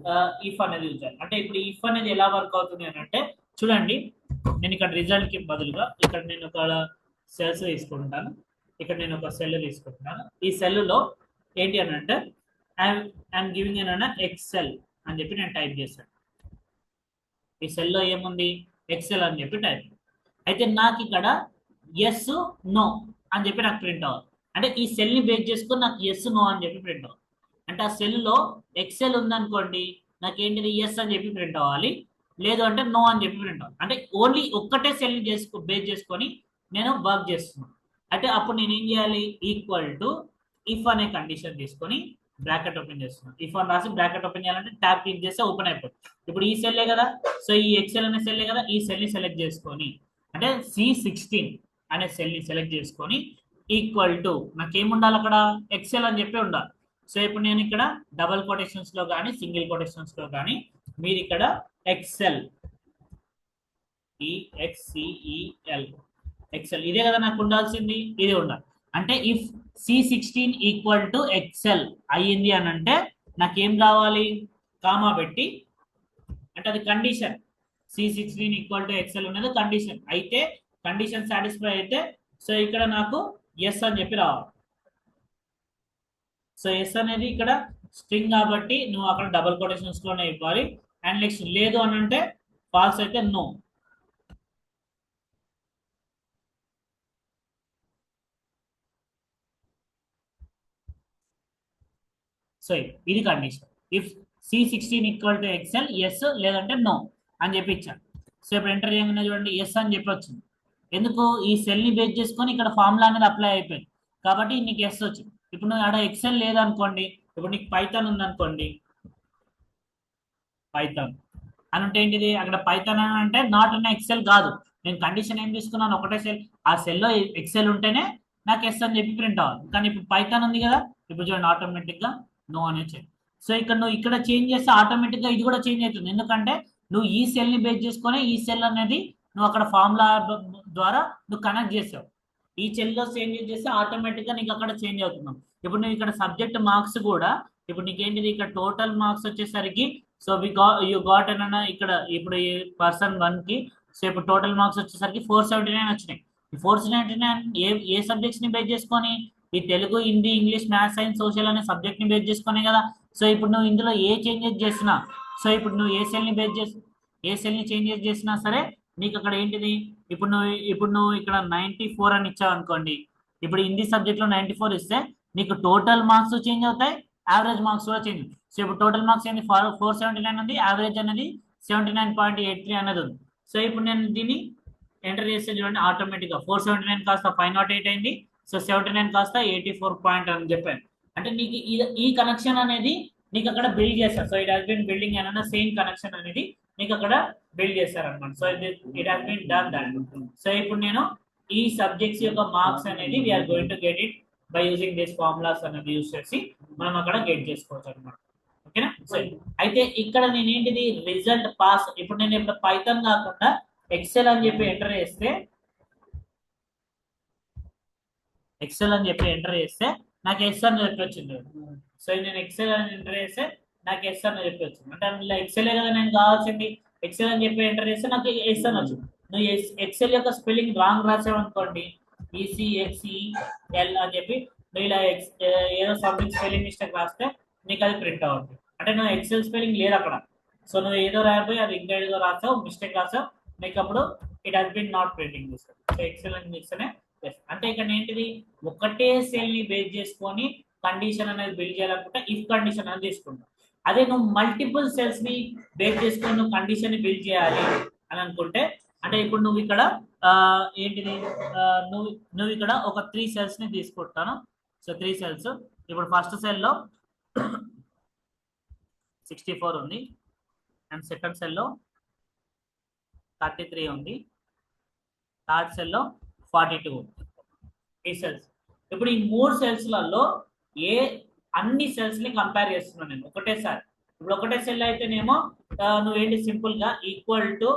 Speaker 1: ఇఫ్ అనేది యూజ్ చేయాలి. అంటే ఇప్పుడు ఇఫ్ అనేది ఎలా వర్క్ అవుతుంది అని అంటే చూడండి, నేను ఇక్కడ రిజల్ట్ కి బదులుగా ఇక్కడ నేను ఒక సెల్స్ తీసుకుంటాను, ఇక్కడ నేను ఒక సెల్ తీసుకుంటున్నాను. ఈ సెల్లో ఏంటి అని అంటే ఐఎమ్ గివింగ్ ఏమైనా ఎక్సెల్ అని చెప్పి నేను టైప్ చేశాను. ఈ సెల్లో ఏముంది ఎక్సెల్ అని చెప్పి టైప్. అయితే నాకు ఇక్కడ ఎస్ నో అని చెప్పి నాకు ప్రింట్ అవ్వాలి. అంటే ఈ సెల్ ని బేస్ చేసుకొని నాకు ఎస్ నో అని చెప్పి ప్రింట్ అవ్వాలి. అంటే ఆ సెల్లో ఎక్సెల్ ఉందనుకోండి, నాకు ఏంటిది ఎస్ అని చెప్పి ప్రింట్ అవ్వాలి, లేదు అంటే నో అని చెప్పి ప్రింట్ అవ్వాలి. అంటే ఓన్లీ ఒక్కటే సెల్ ని బేస్ చేసుకొని నేను వర్క్ చేస్తున్నాను. అంటే అప్పుడు నేను ఏం చేయాలి, ఈక్వల్ టు ఇఫ్ అనే కండిషన్ తీసుకొని బ్రాకెట్ ఓపెన్ చేస్తున్నాను. ఇఫ్ అని రాసి బ్రాకెట్ ఓపెన్ చేయాలంటే ట్యాబ్ క్లిక్ చేస్తే ఓపెన్ అయిపోతుంది. ఇప్పుడు ఈ సెల్లే కదా, సో ఈ ఎక్సెల్ అనే సెల్లే కదా, ఈ సెల్ ని సెలెక్ట్ చేసుకొని అంటే C16 అనే సెల్ ని సెలెక్ట్ చేసుకొని ఈక్వల్ టు నాకేముండాలి అక్కడ ఎక్సెల్ అని చెప్పి ఉండాలి. సో ఇప్పుడు నేను ఇక్కడ డబుల్ కొటేషన్స్ లో కానీ సింగిల్ కొటేషన్స్ లో కానీ మీరు ఇక్కడ ఎక్సెల్ EXCEL ఎక్సెల్ ఇదే కదా నాకు ఉండాల్సింది, ఇదే ఉండాలి. అంటే if C16 equal to XL అయ్యింది అని అంటే నాకేం రావాలి, కామా పెట్టి, అంటే అది condition. C16 equal to excel అనేది కండిషన్ అయితే, కండిషన్ సాటిస్ఫై అయితే సో ఇక్కడ నాకు ఎస్ అని చెప్పి రావాలి. సో ఎస్ అనేది ఇక్కడ స్ట్రింగ్ కాబట్టి నువ్వు అక్కడ డబుల్ కొటేషన్స్ లోనే ఇవ్వాలి. అండ్ నెక్స్ట్ లేదు అని అంటే ఫాల్స్ అయితే నో. సో ఇది condition. If C16 equal to excel yes లేదంటే నో అని చెప్పి ఇచ్చాను. సో ఇప్పుడు ఎంటర్ చేయగానే చూడండి ఎస్ అని చెప్పి వచ్చింది. ఎందుకు, ఈ సెల్ ని బేస్ చేసుకొని ఇక్కడ ఫార్ములా అనేది అప్లై అయిపోయింది కాబట్టి నీకు ఎస్ వచ్చింది. ఇప్పుడు నువ్వు అక్కడ ఎక్సెల్ లేదనుకోండి, ఇప్పుడు నీకు పైథాన్ ఉందనుకోండి, పైథాన్ అని అంటే ఏంటిది, అక్కడ పైథాన్ అని అంటే నాట్ అనే ఎక్సెల్ కాదు. నేను కండిషన్ ఏం తీసుకున్నాను, ఒకటే సెల్, ఆ సెల్లో ఎక్సెల్ ఉంటేనే నాకు ఎస్ అని చెప్పి ప్రింట్ అవ్వాలి. కానీ ఇప్పుడు పైథాన్ ఉంది కదా, ఇప్పుడు చూడండి ఆటోమేటిక్ గా నో అనే చేంజ్. సో ఇక్కడ నువ్వు ఇక్కడ చేంజ్ చేస్తే ఆటోమేటిక్ గా ఇది కూడా చేంజ్ అవుతుంది. ఎందుకంటే నువ్వు ఈ సెల్ ని బేస్ చేసుకొని ఈ సెల్ అనేది నువ్వు అక్కడ ఫార్ములా ద్వారా నువ్వు కనెక్ట్ చేసావు. ఈ సెల్ లో చేంజ్ చేస్తే ఆటోమేటిక్ గా నీకు అక్కడ చేంజ్ అవుతున్నావు. ఇప్పుడు నువ్వు ఇక్కడ సబ్జెక్ట్ మార్క్స్ కూడా ఇప్పుడు నీకేంటిది, ఇక్కడ టోటల్ మార్క్స్ వచ్చేసరికి సో యూ గాట్ అన్న ఇక్కడ ఇప్పుడు ఈ పర్సన్ 1 కి సో ఇప్పుడు టోటల్ మార్క్స్ వచ్చేసరికి 479 వచ్చినాయి. ఈ 479 ఏ సబ్జెక్ట్స్ ని బేస్ చేసుకొని, ఈ Telugu, Hindi, English, maths, science, social అనే సబ్జెక్ట్ ని బేస్ చేసుకునే కదా. సో ఇప్పుడు నువ్వు ఇందులో ఏ చేంజెస్ చేసినా, సో ఇప్పుడు నువ్వు ఏ సెల్ ని బేస్ చేసి ఏ సెల్ ని చేంజెస్ చేసినా సరే నీకు అక్కడ ఏంటిది, ఇప్పుడు నువ్వు ఇక్కడ 94 అని ఇచ్చావు అనుకోండి, ఇప్పుడు హిందీ సబ్జెక్ట్ లో 94 ఇస్తే నీకు టోటల్ మార్క్స్ చేంజ్ అవుతాయి, యావరేజ్ మార్క్స్ కూడా చేంజ్. సో ఇప్పుడు టోటల్ మార్క్స్ ఏంటి 479 ఉంది, యావరేజ్ అనేది 79.83 అనేది ఉంది. సో ఇప్పుడు నేను దీన్ని ఎంటర్ చేస్తే చూడండి ఆటోమేటిక్ గా 479 కాస్త 508 అయింది. సో 79 కాస్త 84 పాయింట్ అని చెప్పాను. అంటే నీకు ఈ కనెక్షన్ అనేది నీకు అక్కడ బిల్డ్ చేస్తారు. So it has been building అన్న సేమ్ కనెక్షన్ అనేది నీకు అక్కడ బిల్డ్ చేస్తారనమాట. So it has been done that. So ఇప్పుడు నేను ఈ సబ్జెక్ట్స్ యొక్క మార్క్స్ అనేది we're going to get it by using this formulas అనేది యూజ్ చేసి మనం అక్కడ గెట్ చేసుకోవచ్చు అనమాట. ఓకేనా. సో అయితే ఇక్కడ నేను ఏంటిది రిజల్ట్ పాస్, ఇప్పుడు నేను ఇప్పుడు పైథాన్ కాకుండా ఎక్సెల్ అని చెప్పి ఎంటర్ చేస్తే నాకు ఎస్ అని చెప్పి వచ్చింది. సో నేను ఎక్సెల్ అని ఎంటర్ చేస్తే నాకు ఎస్ అని చెప్పి వచ్చింది. అంటే అందులో ఎక్సెల్ కదా నేను కావాల్సింది, ఎక్సెల్ అని చెప్పి ఎంటర్ చేస్తే నాకు ఎస్ అని వచ్చింది. నువ్వు ఎక్సెల్ యొక్క స్పెల్లింగ్ రాంగ్ రాసావనుకోండి, ECXEL అని చెప్పి నువ్వు ఇలా ఏదో సంథింగ్ స్పెల్లింగ్ మిస్టేక్ రాస్తే నీకు అది ప్రింట్ అవుతుంది. అంటే నువ్వు ఎక్సెల్ స్పెల్లింగ్ లేదు అక్కడ, సో నువ్వు ఏదో రాయబోయి అది ఇంకా ఏదో రాసావు, మిస్టేక్ రాసావు, నీకు అప్పుడు it has been not printing చేస్తావు. సో ఎక్సెల్ అని చేస్తేనే అంటే ఇక్కడ ఏంటిది, ఒకటే సెల్ ని బేస్ చేసుకొని కండిషన్ అనేది బిల్డ్ చేయాలనుకుంటే ఇఫ్ కండిషన్ అనేది తీసుకుంటావు. అదే నువ్వు మల్టిపుల్ సెల్స్ ని బేస్ చేసుకొని నువ్వు కండిషన్ ని బిల్డ్ చేయాలి అని అనుకుంటే, అంటే ఇప్పుడు నువ్వు ఇక్కడ ఏంటిది నువ్వు ఇక్కడ ఒక 3 సెల్స్ ని తీసుకుంటాను. సో 3 సెల్స్, ఇప్పుడు ఫస్ట్ సెల్లో 64 ఉంది, అండ్ సెకండ్ సెల్లో 33 ఉంది, థర్డ్ సెల్లో 42 ఉంది. ఈ సెల్స్ ఇప్పుడు ఈ 3 సెల్స్లలో అన్ని సెల్స్ ని కంపేర్ చేస్తున్నాను నేను ఒకటేసారి. ఇప్పుడు ఒకటే సెల్ అయితేనేమో నువ్వేంటి సింపుల్ గా ఈక్వల్ టు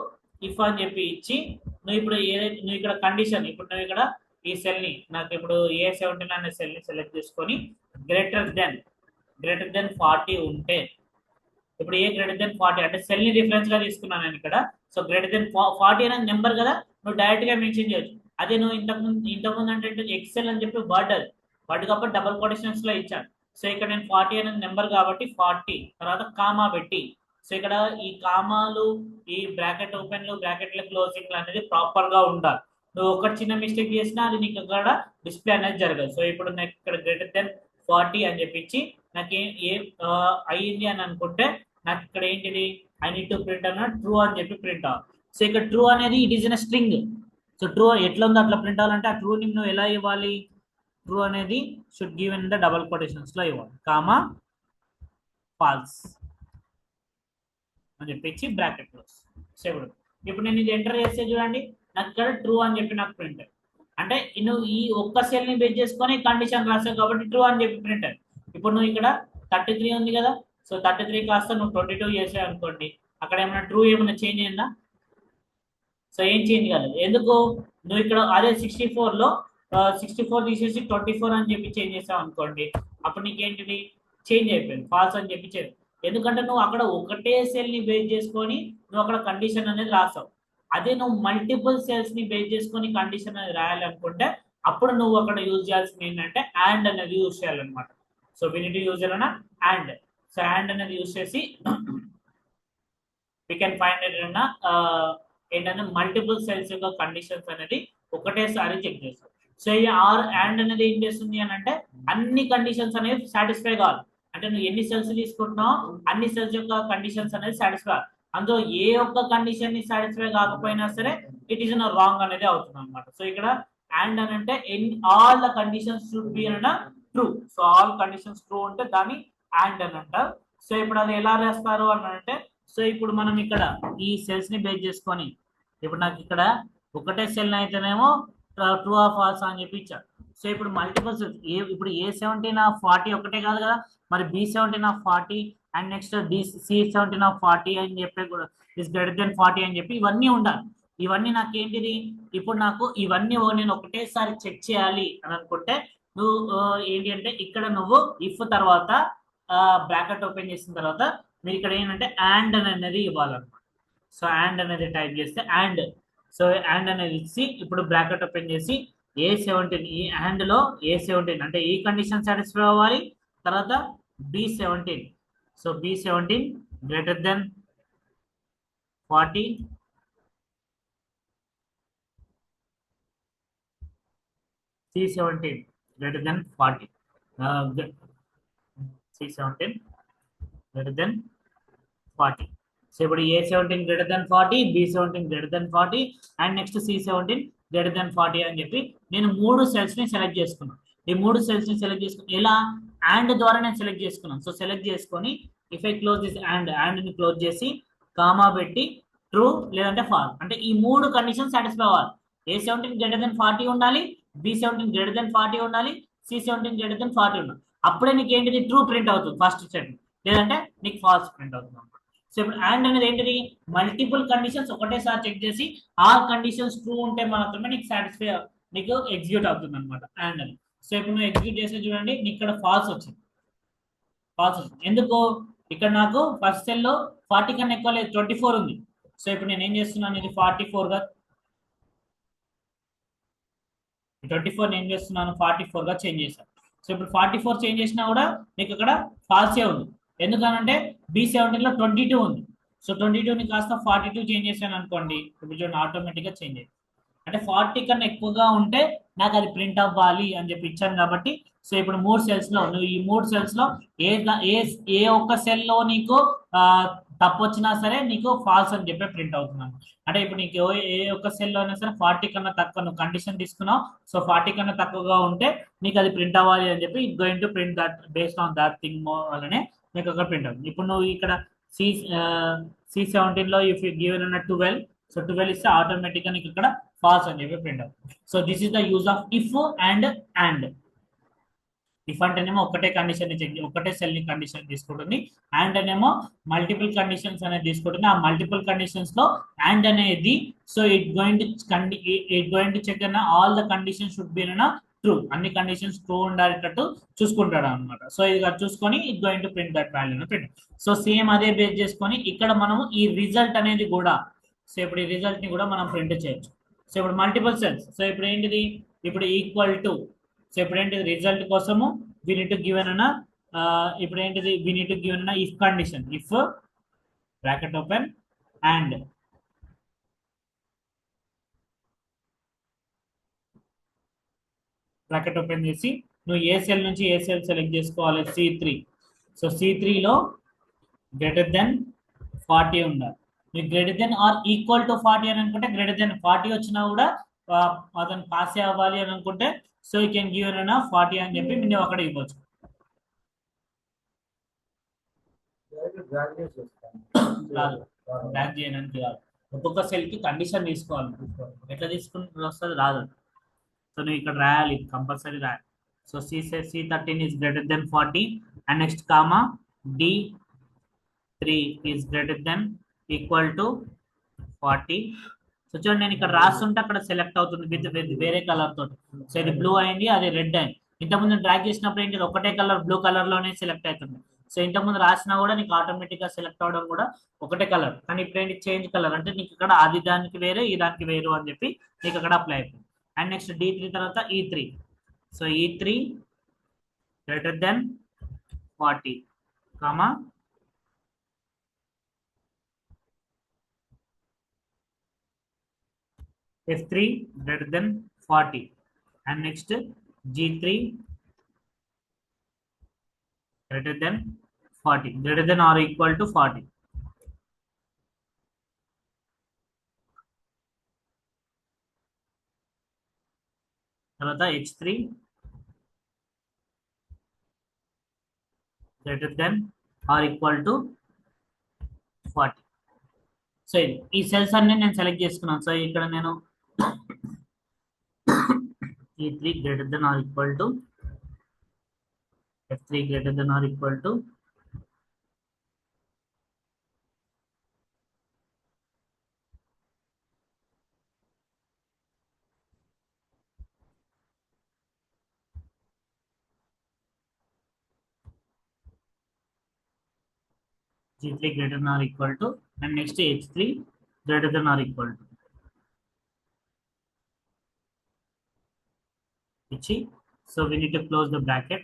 Speaker 1: ఇఫ్ అని చెప్పి ఇచ్చి నువ్వు ఇప్పుడు ఏదైతే నువ్వు ఇక్కడ కండిషన్, ఇప్పుడు నువ్వు ఇక్కడ ఈ సెల్ ని నాకు ఇప్పుడు A17 అనే సెల్ ని సెలెక్ట్ చేసుకొని గ్రేటర్ దెన్ 40 ఉంటే, ఇప్పుడు ఏ గ్రేటర్ దెన్ 40 అంటే సెల్ ని రిఫరెన్స్ గా తీసుకున్నాను నేను ఇక్కడ. సో గ్రేటర్ దెన్ 40 అనేది నెంబర్ కదా, నువ్వు డైరెక్ట్ గా మెన్షన్ చేయొచ్చు. అదే నువ్వు ఇంతకుముందు అంటే ఎక్సెల్ అని చెప్పి వర్డ్ కాబట్టి డబుల్ కొటేషన్స్ లో ఇచ్చాను. సో ఇక్కడ నేను 40 అనేది నెంబర్ కాబట్టి 40 తర్వాత కామా పెట్టి, సో ఇక్కడ ఈ కామాలు, ఈ బ్రాకెట్ ఓపెన్లు, బ్రాకెట్ల క్లోజింగ్ అనేది ప్రాపర్ గా ఉండాలి. నువ్వు ఒక చిన్న మిస్టేక్ చేసినా అది నీకు అక్కడ డిస్ప్లే అనేది జరగదు. సో ఇప్పుడు నాకు ఇక్కడ గ్రేటర్ దెన్ 40 అని చెప్పించి నాకు ఏం అయ్యింది అని అనుకుంటే, నాకు ఇక్కడ ఏంటిది ఐ నీడ్ టు ప్రింట్ అన్న ట్రూ అని చెప్పి ప్రింట్ అవ్వాలి. సో ఇక్కడ ట్రూ అనేది it is in string. So true ఎట్లా ఉందో అట్లా ప్రింట్ అవ్వాలంటే ఆ ట్రూని నువ్వు ఎలా ఇవ్వాలి, ట్రూ అనేది should give in the double quotations లో ఇవ్వాలి, కామా ఫాల్స్ అని చెప్పి బ్రాకెట్ క్లోజ్. సో ఇప్పుడు నేను ఇది ఎంటర్ చేస్తే చూడండి, నాకు ఇక్కడ ట్రూ అని చెప్పి నాకు ప్రింట్. అంటే నువ్వు ఈ ఒక్క సెల్ ని బేస్ చేసుకొని కండిషన్ రాసావు కాబట్టి ట్రూ అని చెప్పి ప్రింట్. ఇప్పుడు నువ్వు ఇక్కడ 33 ఉంది కదా, సో 33 కాస్త నువ్వు 22 చేసావు అనుకోండి, అక్కడ ఏమైనా ట్రూ ఏమైనా చేంజ్ అయిందా? సో ఏం చేంజ్ కాలేదు. ఎందుకు? నువ్వు ఇక్కడ అదే 64లో 64 తీసేసి 24 అని చెప్పి చేంజ్ చేసావు అనుకోండి, అప్పుడు నీకేంటిది చేంజ్ అయిపోయింది, ఫాల్స్ అని చెప్పి చేయాలి. ఎందుకంటే నువ్వు అక్కడ ఒకటే సెల్ ని బేస్ చేసుకొని నువ్వు అక్కడ కండిషన్ అనేది రాసావు. అదే నువ్వు మల్టిపుల్ సెల్స్ ని బేస్ చేసుకొని కండిషన్ అనేది రాయాలి అనుకుంటే, అప్పుడు నువ్వు అక్కడ యూజ్ చేయాల్సింది ఏంటంటే అండ్ అనేది యూజ్ చేయాలన్నమాట. So we need to use చేయాలన్నా అండ్. సో అండ్ అనేది యూజ్ చేసి we can find it in ఏంటంటే మల్టిపుల్ సెల్స్ యొక్క కండిషన్స్ అనేది ఒకటేసారి చెక్ చేస్తాం. సో ఈ ఆర్ అండ్ అనేది ఏం చేస్తుంది అని అంటే అన్ని కండిషన్స్ అనేవి సాటిస్ఫై కావాలి. అంటే నువ్వు ఎన్ని సెల్స్ తీసుకుంటున్నావు అన్ని సెల్స్ యొక్క కండిషన్స్ అనేది సాటిస్ఫై కావాలి. అందులో ఏ ఒక్క కండిషన్ ని సాటిస్ఫై కాకపోయినా సరే ఇట్ ఈస్ ఇన్ రాంగ్ అనేది అవుతుంది అనమాట. సో ఇక్కడ అండ్ అని అంటే all the conditions should be అన్న true. So all conditions true ఉంటే దాన్ని అండ్ అని అంటారు. సో ఇప్పుడు అది ఎలా రాస్తారు అని అంటే, సో ఇప్పుడు మనం ఇక్కడ ఈ సెల్స్ ని బేస్ చేసుకొని, ఇప్పుడు నాకు ఇక్కడ ఒకటే సెల్ అయితేనేమో ట్రూ ఆర్ ఫాల్స్ అని చెప్పి ఇచ్చారు. సో ఇప్పుడు మల్టిపుల్ సెల్స్ ఇప్పుడు A17 ఆఫ్ 40 ఒకటే కాదు కదా, మరి B17 of 40 and next C17 of 40 అని చెప్పి కూడా ఇస్ గ్రేటర్ దెన్ 40 అని చెప్పి ఇవన్నీ ఉండాలి. ఇవన్నీ నాకు ఏంటిది, ఇప్పుడు నాకు ఇవన్నీ నేను ఒకటేసారి చెక్ చేయాలి అని అనుకుంటే నువ్వు ఏంటి అంటే ఇక్కడ నువ్వు ఇఫ్ తర్వాత బ్రాకెట్ ఓపెన్ చేసిన తర్వాత మీరు ఇక్కడ ఏంటంటే అండ్ అనేది ఇవ్వాలన్నమాట. సో అండ్ అనేది టైప్ చేస్తే అండ్, సో అండ్ అనేది ఇచ్చి ఇప్పుడు బ్రాకెట్ ఓపెన్ చేసి A17 ఈ అండ్ లో A17 అంటే ఈ కండిషన్ సాటిస్ఫై అవ్వాలి. తర్వాత B17, so B17 greater than 40, C17 greater than 40, C17 greater than 40. So ఇప్పుడు A17 greater than 40, B17 greater than 40 and next C17 greater than 40 అని చెప్పి నేను 3 సెల్స్ ని సెలెక్ట్ చేసుకున్నాను. ఈ 3 సెల్స్ ని సెలెక్ట్ చేసుకుని ఎలా అండ్ ద్వారా నేను సెలెక్ట్ చేసుకున్నాను. సో సెలెక్ట్ చేసుకొని if I close this and ని క్లోజ్ చేసి కామా పెట్టి ట్రూ లేదంటే ఫాల్స్, అంటే ఈ 3 కండిషన్ సాటిస్ఫై అవ్వాలి. A17 greater than 40 ఉండాలి, B17 greater than 40 ఉండాలి, C17 greater than 40 ఉండాలి. అప్పుడే నీకు ఏంటిది ట్రూ ప్రింట్ అవుతుంది ఫస్ట్ సెట్, లేదంటే నీకు ఫాల్స్ ప్రింట్ అవుతుంది. సో ఇప్పుడు అండ్ అనేది ఏంటిది మల్టిపుల్ కండిషన్స్ ఒకటేసారి చెక్ చేసి ఆల్ కండిషన్స్ ట్రూ ఉంటే మాత్రమే నీకు సాటిస్ఫై నీకు ఎగ్జిక్యూట్ అవుతుంది అనమాట అండ్ అని. సో ఇప్పుడు నువ్వు ఎగ్జిక్యూట్ చేస్తే చూడండి నీకు ఇక్కడ ఫాల్స్ వచ్చింది. ఎందుకు? ఇక్కడ నాకు ఫస్ట్ సెల్ లో 40 కన్నా ఎక్కువ లేదు, 24 ఉంది. సో ఇప్పుడు నేను ఏం చేస్తున్నాను, ఇది 44 గా 24 ఏం చేస్తున్నాను 44 గా చేంజ్ చేశాను. సో ఇప్పుడు 44 చేంజ్ చేసినా కూడా నీకు ఇక్కడ ఫాల్సే ఉంది. ఎందుకనంటే B17 లో 22 ఉంది. సో 22ని కాస్త 42 చేంజ్ చేశాను అనుకోండి, ఇప్పుడు చూడండి ఆటోమేటిక్ గా చేంజ్ అయ్యింది. అంటే 40 కన్నా ఎక్కువగా ఉంటే నాకు అది ప్రింట్ అవ్వాలి అని చెప్పి ఇచ్చాను కాబట్టి. సో ఇప్పుడు 3 సెల్స్ లో నువ్వు ఈ 3 సెల్స్ లో ఏ ఒక్క సెల్ లో నీకు తప్పు వచ్చినా సరే నీకు ఫాల్స్ అని చెప్పి ప్రింట్ అవుతున్నాను. అంటే ఇప్పుడు నీకు ఏ ఒక్క సెల్ లో అయినా సరే 40 కన్నా తక్కువ నువ్వు కండిషన్ తీసుకున్నావు. సో 40 కన్నా తక్కువగా ఉంటే నీకు అది ప్రింట్ అవ్వాలి అని చెప్పి it going to print that based on that thing వల్లనే నీకు అక్కడ ప్రింట్ అవుతుంది. ఇప్పుడు నువ్వు ఇక్కడ C17 లో ఇఫ్ యూ గివెన్ అన్న 12, సో 12 ఇస్తే ఆటోమేటిక్ గా నీకు ఇక్కడ ఫాల్స్ అని చెప్పి ప్రింట్ అవుతుంది. So this is the use of if and. If అంటేనేమో ఒకటే కండిషన్ ఒకటే సెల్ ని కండిషన్ తీసుకుంటుంది. అండ్ అనేమో మల్టిపుల్ కండిషన్స్ అనేది తీసుకుంటుంది. ఆ మల్టిపుల్ కండిషన్స్ లో అండ్ అనేది so it going to check అన్న all the condition should be అన్న ట్రూ, అన్ని కండిషన్స్ ట్రూ ఉండేటట్టు చూసుకుంటాడు అనమాట. సో ఇది చూసుకొని it going to print that value print. So same అదే బేస్ చేసుకొని ఇక్కడ మనము ఈ రిజల్ట్ అనేది కూడా సో ఇప్పుడు ఈ రిజల్ట్ ని కూడా మనం ప్రింట్ చేయొచ్చు. సో ఇప్పుడు మల్టిపుల్ సెల్స్, సో ఇప్పుడు ఏంటిది, ఇప్పుడు ఈక్వల్ టు, సో ఇప్పుడు ఏంటిది రిజల్ట్ కోసము వి నీడ్ టు గివెన్ అన్న ఇప్పుడు ఏంటిది వి నీడ్ టు గివెన్ అన్న if condition, if bracket open and bracket open చేసి నువ్వు ఏ సెల్ నుంచి ఏ సెల్ సెలెక్ట్ చేసుకోవాలి, C3. సో C3లో గ్రేటర్ దెన్ 40 ఉండాలి. మీకు greater than or equal to 40 అని అనుకుంటే గ్రేటర్ దెన్ 40 వచ్చినా కూడా అతను పాస్ అవ్వాలి అని అనుకుంటే సో యూ కెన్ గివ్ అన్న 40 అని చెప్పి మీరు అక్కడ ఇవ్వచ్చు. బ్యాక్ చేయడానికి కాదు, ఒక్కొక్క సెల్ కి కండిషన్ తీసుకోవాలి. ఎట్లా తీసుకుంటే వస్తుంది రాదు. సో నువ్వు ఇక్కడ రాయాలి, కంపల్సరీ రాయాలి. So C13 is greater than 40 and next comma D3 is greater than equal to 40. So చూడండి నేను ఇక్కడ రాస్తుంటే అక్కడ సెలెక్ట్ అవుతుంది విత్ వేరే కలర్ తోటి. సో ఇది బ్లూ అయింది, అది రెడ్ అయింది. ఇంతకుముందు డ్రాగ్ చేసినప్పుడు ఏంటి ఒకటే కలర్ బ్లూ కలర్ లోనే సెలెక్ట్ అవుతుంది. సో ఇంతకుముందు రాసినా కూడా నీకు ఆటోమేటిక్ గా సెలెక్ట్ అవడం కూడా ఒకటే కలర్, కానీ ఇప్పుడు ఏంటి చేంజ్ కలర్ అంటే నీకు ఇక్కడ అది దానికి వేరే ఈ దానికి వేరు అని చెప్పి నీకు అక్కడ అప్లై అయిపోయింది. అండ్ నెక్స్ట్ D3 తర్వాత E3. So E3 greater than 40 comma F3 greater than 40 and next G3 greater than 40, greater than or equal to 40. తర్వాత H3 greater than or equal to 40. So ఈ సెల్స్ అన్ని నేను select చేసుకున్నాను. So ఇక్కడ నేను E3 greater than or equal to F3 greater than or equal to G3 greater than or equal to and next H3 greater than or equal to ఇచ్చి so we need to close the bracket.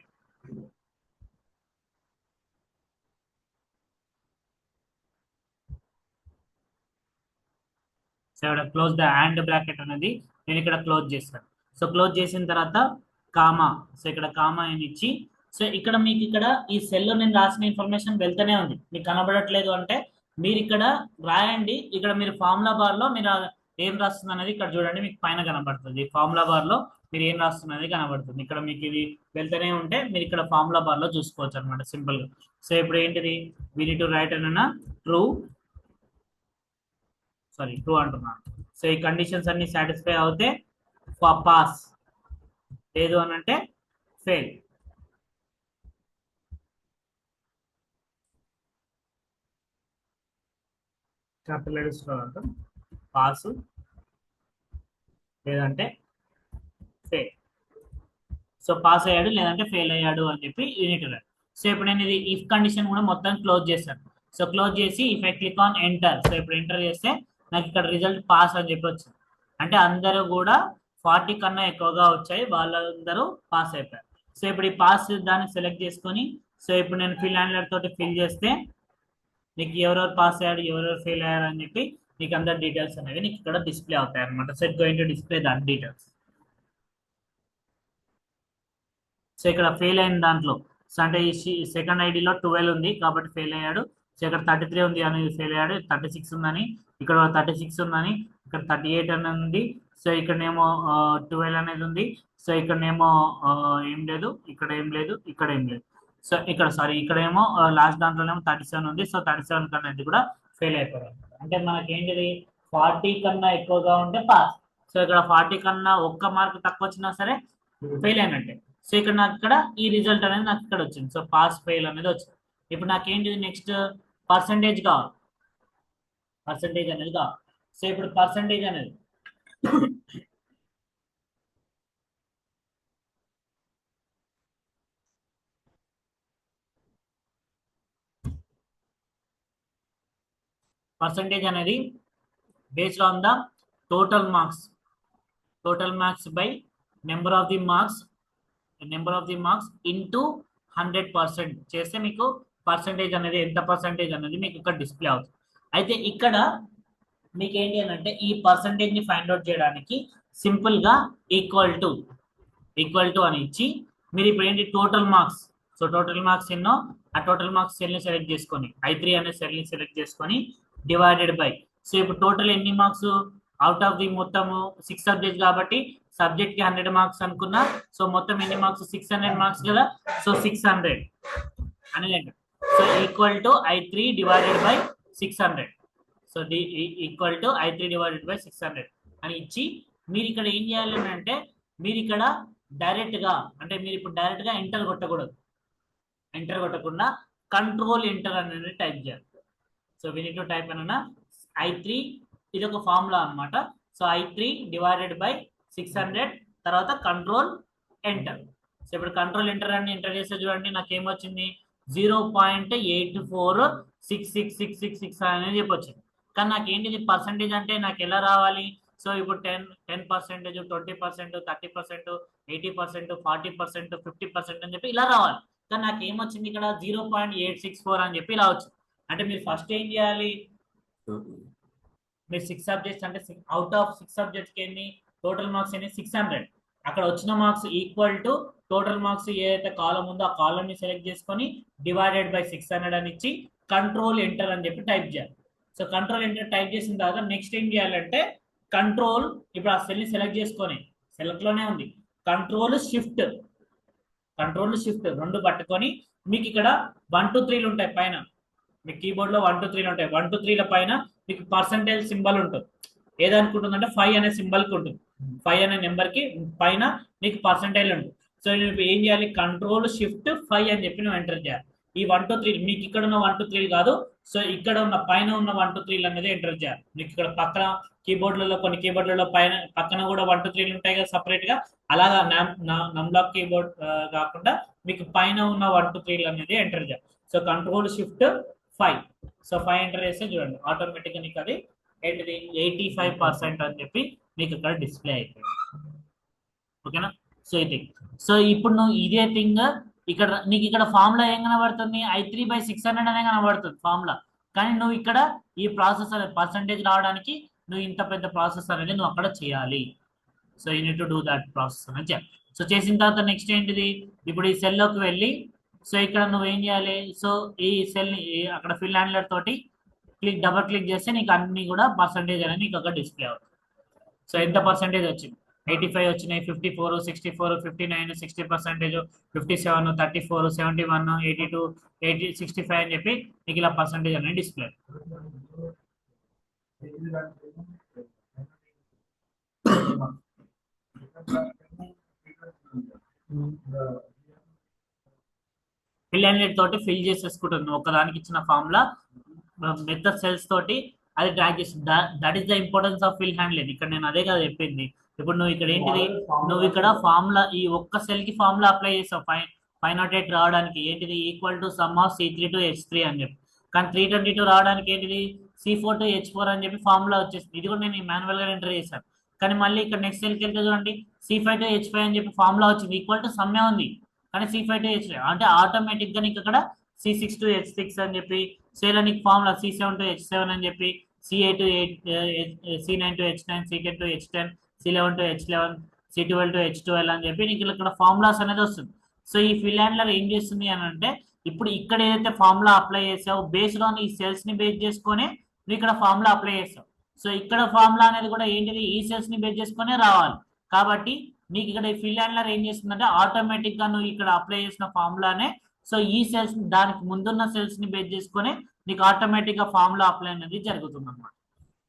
Speaker 1: So ఇక్కడ close the and bracket అనేది నేను ఇక్కడ close చేస్తాను. So close చేసిన తర్వాత comma, so ఇక్కడ comma అని ఇచ్చి సో ఇక్కడ మీకు ఇక్కడ ఈ సెల్లో నేను రాసిన ఇన్ఫర్మేషన్ వెళ్తూనే ఉంది, మీకు కనబడట్లేదు అంటే మీరు ఇక్కడ రాయండి. ఇక్కడ మీరు ఫార్ములా బార్ లో మీరు ఏం రాస్తుంది అనేది ఇక్కడ చూడండి, మీకు పైన కనబడుతుంది. ఫార్ములా బార్ లో మీరు ఏం రాస్తున్నది కనబడుతుంది. ఇక్కడ మీకు ఇది వెళ్తూనే ఉంటే మీరు ఇక్కడ ఫార్ములా బార్ లో చూసుకోవచ్చు అనమాట సింపుల్ గా. సో ఇప్పుడు ఏంటిది వీ నీడ్ టు రైట్ అన్న ట్రూ అంటున్నాను. సో ఈ కండిషన్స్ అన్ని సాటిస్ఫై అవుతే పాస్, లేదు అని అంటే ఫెయిల్. పాస్ లేదంటే ఫెయిల్. సో పాస్ అయ్యాడు లేదంటే ఫెయిల్ అయ్యాడు అని చెప్పి యూనిట్ రాయాలి. సో ఇప్పుడు నేను ఇది ఇఫ్ కండిషన్ కూడా మొత్తం క్లోజ్ చేశాను. సో క్లోజ్ చేసి if I click on enter, so ఇప్పుడు ఎంటర్ చేస్తే నాకు ఇక్కడ రిజల్ట్ పాస్ అని చెప్పి వచ్చింది. అంటే అందరూ కూడా 40 కన్నా ఎక్కువగా వచ్చాయి, వాళ్ళందరూ పాస్ అయిపోయారు. సో ఇప్పుడు ఈ పాస్ దాన్ని సెలెక్ట్ చేసుకొని సో ఇప్పుడు నేను ఫిల్ హ్యాండ్లర్ తోటి ఫిల్ చేస్తే నీకు ఎవరెవరు పాస్ అయ్యారు ఎవరెవరు ఫెయిల్ అయ్యారు అని చెప్పి నీకు అందరు డీటెయిల్స్ అనేవి నీకు ఇక్కడ డిస్ప్లే అవుతాయి అనమాట. So it going to display that details. So ఇక్కడ ఫెయిల్ అయిన దాంట్లో సో అంటే ఈ సెకండ్ ఐడిలో 12 ఉంది కాబట్టి ఫెయిల్ అయ్యాడు. సో ఇక్కడ 33 ఉంది అని ఫెయిల్ అయ్యాడు, 36 ఉందని ఇక్కడ 36 ఉందని ఇక్కడ 38 అని ఉంది. సో ఇక్కడనేమో 12 అనేది ఉంది. సో ఇక్కడనేమో ఏం లేదు, ఇక్కడ ఏం లేదు, ఇక్కడ ఏం లేదు. సో ఇక్కడ ఇక్కడేమో లాస్ట్ దాంట్లోనేమో 37 ఉంది. సో 37 కన్నా ఇది కూడా ఫెయిల్ అయిపోయారు. అంటే మనకి ఏంటిది 40 కన్నా ఎక్కువగా ఉంటే పాస్. సో ఇక్కడ 40 కన్నా ఒక్క మార్క్ తక్కువ వచ్చినా సరే ఫెయిల్ అయినట్టే. సో ఇక్కడ నాకు ఇక్కడ ఈ రిజల్ట్ అనేది నాకు ఇక్కడ వచ్చింది. సో పాస్ ఫెయిల్ అనేది వచ్చింది. ఇప్పుడు నాకేంటిది నెక్స్ట్ పర్సంటేజ్ కావాలి, పర్సంటేజ్ అనేది కావాలి. సో ఇప్పుడు పర్సంటేజ్ అనేది పర్సంటేజ్ అనేది based on the total marks, total marks by number of the marks, number of the marks into 100% చేస్తే మీకు పర్సంటేజ్ అనేది ఎంత పర్సంటేజ్ అనేది మీకు ఇక్కడ డిస్ప్లే అవుతుంది. అయితే ఇక్కడ మీకు ఏంటి అని అంటే ఈ పర్సంటేజ్ ని ఫైండ్ అవుట్ చేయడానికి సింపుల్ గా ఈక్వల్ టు అని ఇచ్చి మీరు ఇప్పుడు ఏంటి total marks, so total marks ఎన్నో ఆ టోటల్ మార్క్స్ సెల్ ని సెలెక్ట్ చేసుకొని I3 అనే సెల్ ని సెలెక్ట్ చేసుకొని డివైడెడ్ బై, సో ఇప్పుడు టోటల్ ఎన్ని మార్క్స్ అవుట్ ఆఫ్ ది మొత్తము 6 సబ్జెక్ట్ కాబట్టి సబ్జెక్ట్ కి 100 మార్క్స్ అనుకున్నా, సో మొత్తం ఎన్ని మార్క్స్ 600 మార్క్స్ కదా, సో 600 అనేది so equal to I3 divided by 600, so equal to I3 divided by 600 అని ఇచ్చి మీరు ఇక్కడ ఏం చేయాలి అంటే మీరు ఇక్కడ డైరెక్ట్ గా అంటే మీరు ఇప్పుడు డైరెక్ట్ గా ఎంటర్ కొట్టకూడదు, ఎంటర్ కొట్టకుండా కంట్రోల్ ఎంటర్ అనేది టైప్ చేయాలి. So we need to type అన్న I3, ఇది ఒక ఫార్ములా అన్నమాట. సో I3 డివైడెడ్ బై 600 తర్వాత కంట్రోల్ ఎంటర్. సో ఇప్పుడు కంట్రోల్ ఎంటర్ అని ఎంటర్ చేస్తే చూడండి నాకు ఏమొచ్చింది 0.846666 అనేది చెప్పొచ్చింది. కానీ నాకు ఏంటిది పర్సంటేజ్ అంటే నాకు ఎలా రావాలి, సో ఇప్పుడు 10%, 20%, 30%, 80%, 40%, 50% అని చెప్పి ఇలా రావాలి. కానీ నాకు ఏమొచ్చింది ఇక్కడ 0.864 అని చెప్పి ఇలా వచ్చింది. అంటే మీరు ఫస్ట్ ఏం చేయాలి, మీరు 6 సబ్జెక్ట్స్ అంటే అవుట్ ఆఫ్ 6 సబ్జెక్ట్స్కి ఎన్ని టోటల్ మార్క్స్ ఎన్ని 600, అక్కడ వచ్చిన marks equal to total marks ఏదైతే కాలం ఉందో ఆ కాలం ని సెలెక్ట్ చేసుకొని డివైడెడ్ బై 600 అని ఇచ్చి కంట్రోల్ ఎంటర్ అని చెప్పి టైప్ చేయాలి. సో కంట్రోల్ ఎంటర్ టైప్ చేసిన తర్వాత నెక్స్ట్ ఏం చేయాలంటే కంట్రోల్, ఇప్పుడు ఆ సెల్ ని సెలెక్ట్ చేసుకొని సెలెక్ట్ లోనే ఉంది కంట్రోల్ షిఫ్ట్ రెండు పట్టుకొని మీకు ఇక్కడ 1 2 3లు ఉంటాయి పైన, మీ కీబోర్డ్ లో 1 2 3లు ఉంటాయి. 1 2 3ల పైన మీకు పర్సంటేజ్ సింబల్ ఉంటుంది. ఏదనుకుంటుందంటే 5 అనే సింబల్ కి ఉంటుంది. 5 అనే నెంబర్ కి పైన మీకు పర్సంటేజ్ ఉంటుంది. సో నువ్వు ఏం చేయాలి కంట్రోల్ షిఫ్ట్ 5 అని చెప్పి నువ్వు ఎంటర్ చేయాలి. ఈ 1 2 3 మీకు ఇక్కడ ఉన్న 1 2 3 కాదు, సో ఇక్కడ ఉన్న పైన ఉన్న 1 2 3 అనేది ఎంటర్ చేయాలి. మీకు ఇక్కడ పక్కన కీబోర్డ్లలో కొన్ని కీబోర్డ్లలో పైన పక్కన కూడా 1 2 3 ఉంటాయి కదా సపరేట్ గా, అలాగా నమ్లాక్ కీబోర్డ్ కాకుండా మీకు పైన ఉన్న 1 2 3 అనేది ఎంటర్ చేయాలి. So control shift 5, so 5 enter చేస్తే చూడండి ఆటోమేటిక్ గా నీకు అది ఏంటిది 85% అని చెప్పి మీకు ఇక్కడ డిస్ప్లే అయిపోయింది. ఓకేనా, సో ఇది సో ఇప్పుడు నువ్వు ఇదే థింగ్ ఇక్కడ నీకు ఇక్కడ ఫార్ములా ఏం కనబడుతుంది I3/600 అనే కనబడుతుంది ఫార్ములా. కానీ నువ్వు ఇక్కడ ఈ ప్రాసెస్ అనేది పర్సంటేజ్ రావడానికి నువ్వు ఇంత పెద్ద ప్రాసెస్ అనేది నువ్వు అక్కడ చేయాలి. So you need to do that process అనేది చేయాలి. సో చేసిన తర్వాత నెక్స్ట్ ఏంటిది ఇప్పుడు ఈ సెల్లోకి వెళ్ళి సో ఇక్కడ నువ్వు ఏం చేయాలి, సో ఈ సెల్ని అక్కడ ఫిల్ హ్యాండ్లర్ తోటి డబల్ క్లిక్ చేస్తే నీకు అన్ని కూడా పర్సంటేజ్ అనేది నీకు అక్కడ డిస్ప్లే అవుతుంది. సో ఎంత పర్సంటేజ్ వచ్చింది 85 వచ్చినాయి, 54, 64, 59, 60%, 57, 34, 71, 82, 65 అని చెప్పి నీకు ఇలా పర్సంటేజ్ అనేది డిస్ప్లే. ఫిల్ హ్యాండ్లెట్ తోటి ఫిల్ చేసేసుకుంటుంది ఒకదానికి ఇచ్చిన ఫార్ములా మెథడ్ సెల్స్ తోటి అది ట్రాక్ చేస్తుంది. That is the importance of fill handle. ఇక్కడ నేను అదే కదా చెప్పింది. ఇప్పుడు నువ్వు ఇక్కడ ఏంటిది నువ్వు ఇక్కడ ఫార్ములా ఈ ఒక్క సెల్ కి ఫార్ములా అప్లై చేస్తావు 508 రావడానికి ఏంటిది equal to some of C3 to H3 అని చెప్పి. కానీ 322 రావడానికి ఏంటిది C4 to H4 అని చెప్పి ఫార్ములా వచ్చేసింది. ఇది కూడా నేను మాన్యువల్ గా ఎంటర్ చేశాను. కానీ మళ్ళీ ఇక్కడ నెక్స్ట్ సెల్కి వెళ్తే చూడండి C5 to H5 అని చెప్పి ఫార్ములా వచ్చింది, ఈక్వల్ టు సమ్మే ఉంది కానీ C5 to H5 అంటే ఆటోమేటిక్ గా నీకు అక్కడ C6 to H6 అని చెప్పి, సేల్ నీకు ఫార్ములా C7 to H7 అని చెప్పి, C8 to C9 to H9, C10 to H10, C11 to H11, C12 to H12 అని చెప్పి నీకు ఇక్కడ ఫార్ములాస్ అనేది వస్తుంది. సో ఈ ఫిల్ హ్యాండ్లర్ ఏం చేస్తుంది అని అంటే ఇప్పుడు ఇక్కడ ఏదైతే ఫార్ములా అప్లై చేసావు బేస్డ్ ఆన్ ఈ సెల్స్ ని బేస్ చేసుకొని నువ్వు ఇక్కడ ఫార్ములా అప్లై చేస్తావు. సో ఇక్కడ ఫార్ములా అనేది కూడా ఏంటిది ఈ సెల్స్ ని బేస్ చేసుకునే రావాలి. కాబట్టి నీకు ఇక్కడ ఈ ఫిల్ హ్యాండ్లర్ ఏం చేస్తుందంటే ఆటోమేటిక్ గా నువ్వు ఇక్కడ అప్లై చేసిన ఫార్ములానే సో ఈ సెల్స్ దానికి ముందున్న సెల్స్ ని బేస్ చేసుకొని నీకు ఆటోమేటిక్ గా ఫార్ములా అప్లై అనేది జరుగుతుంది అనమాట.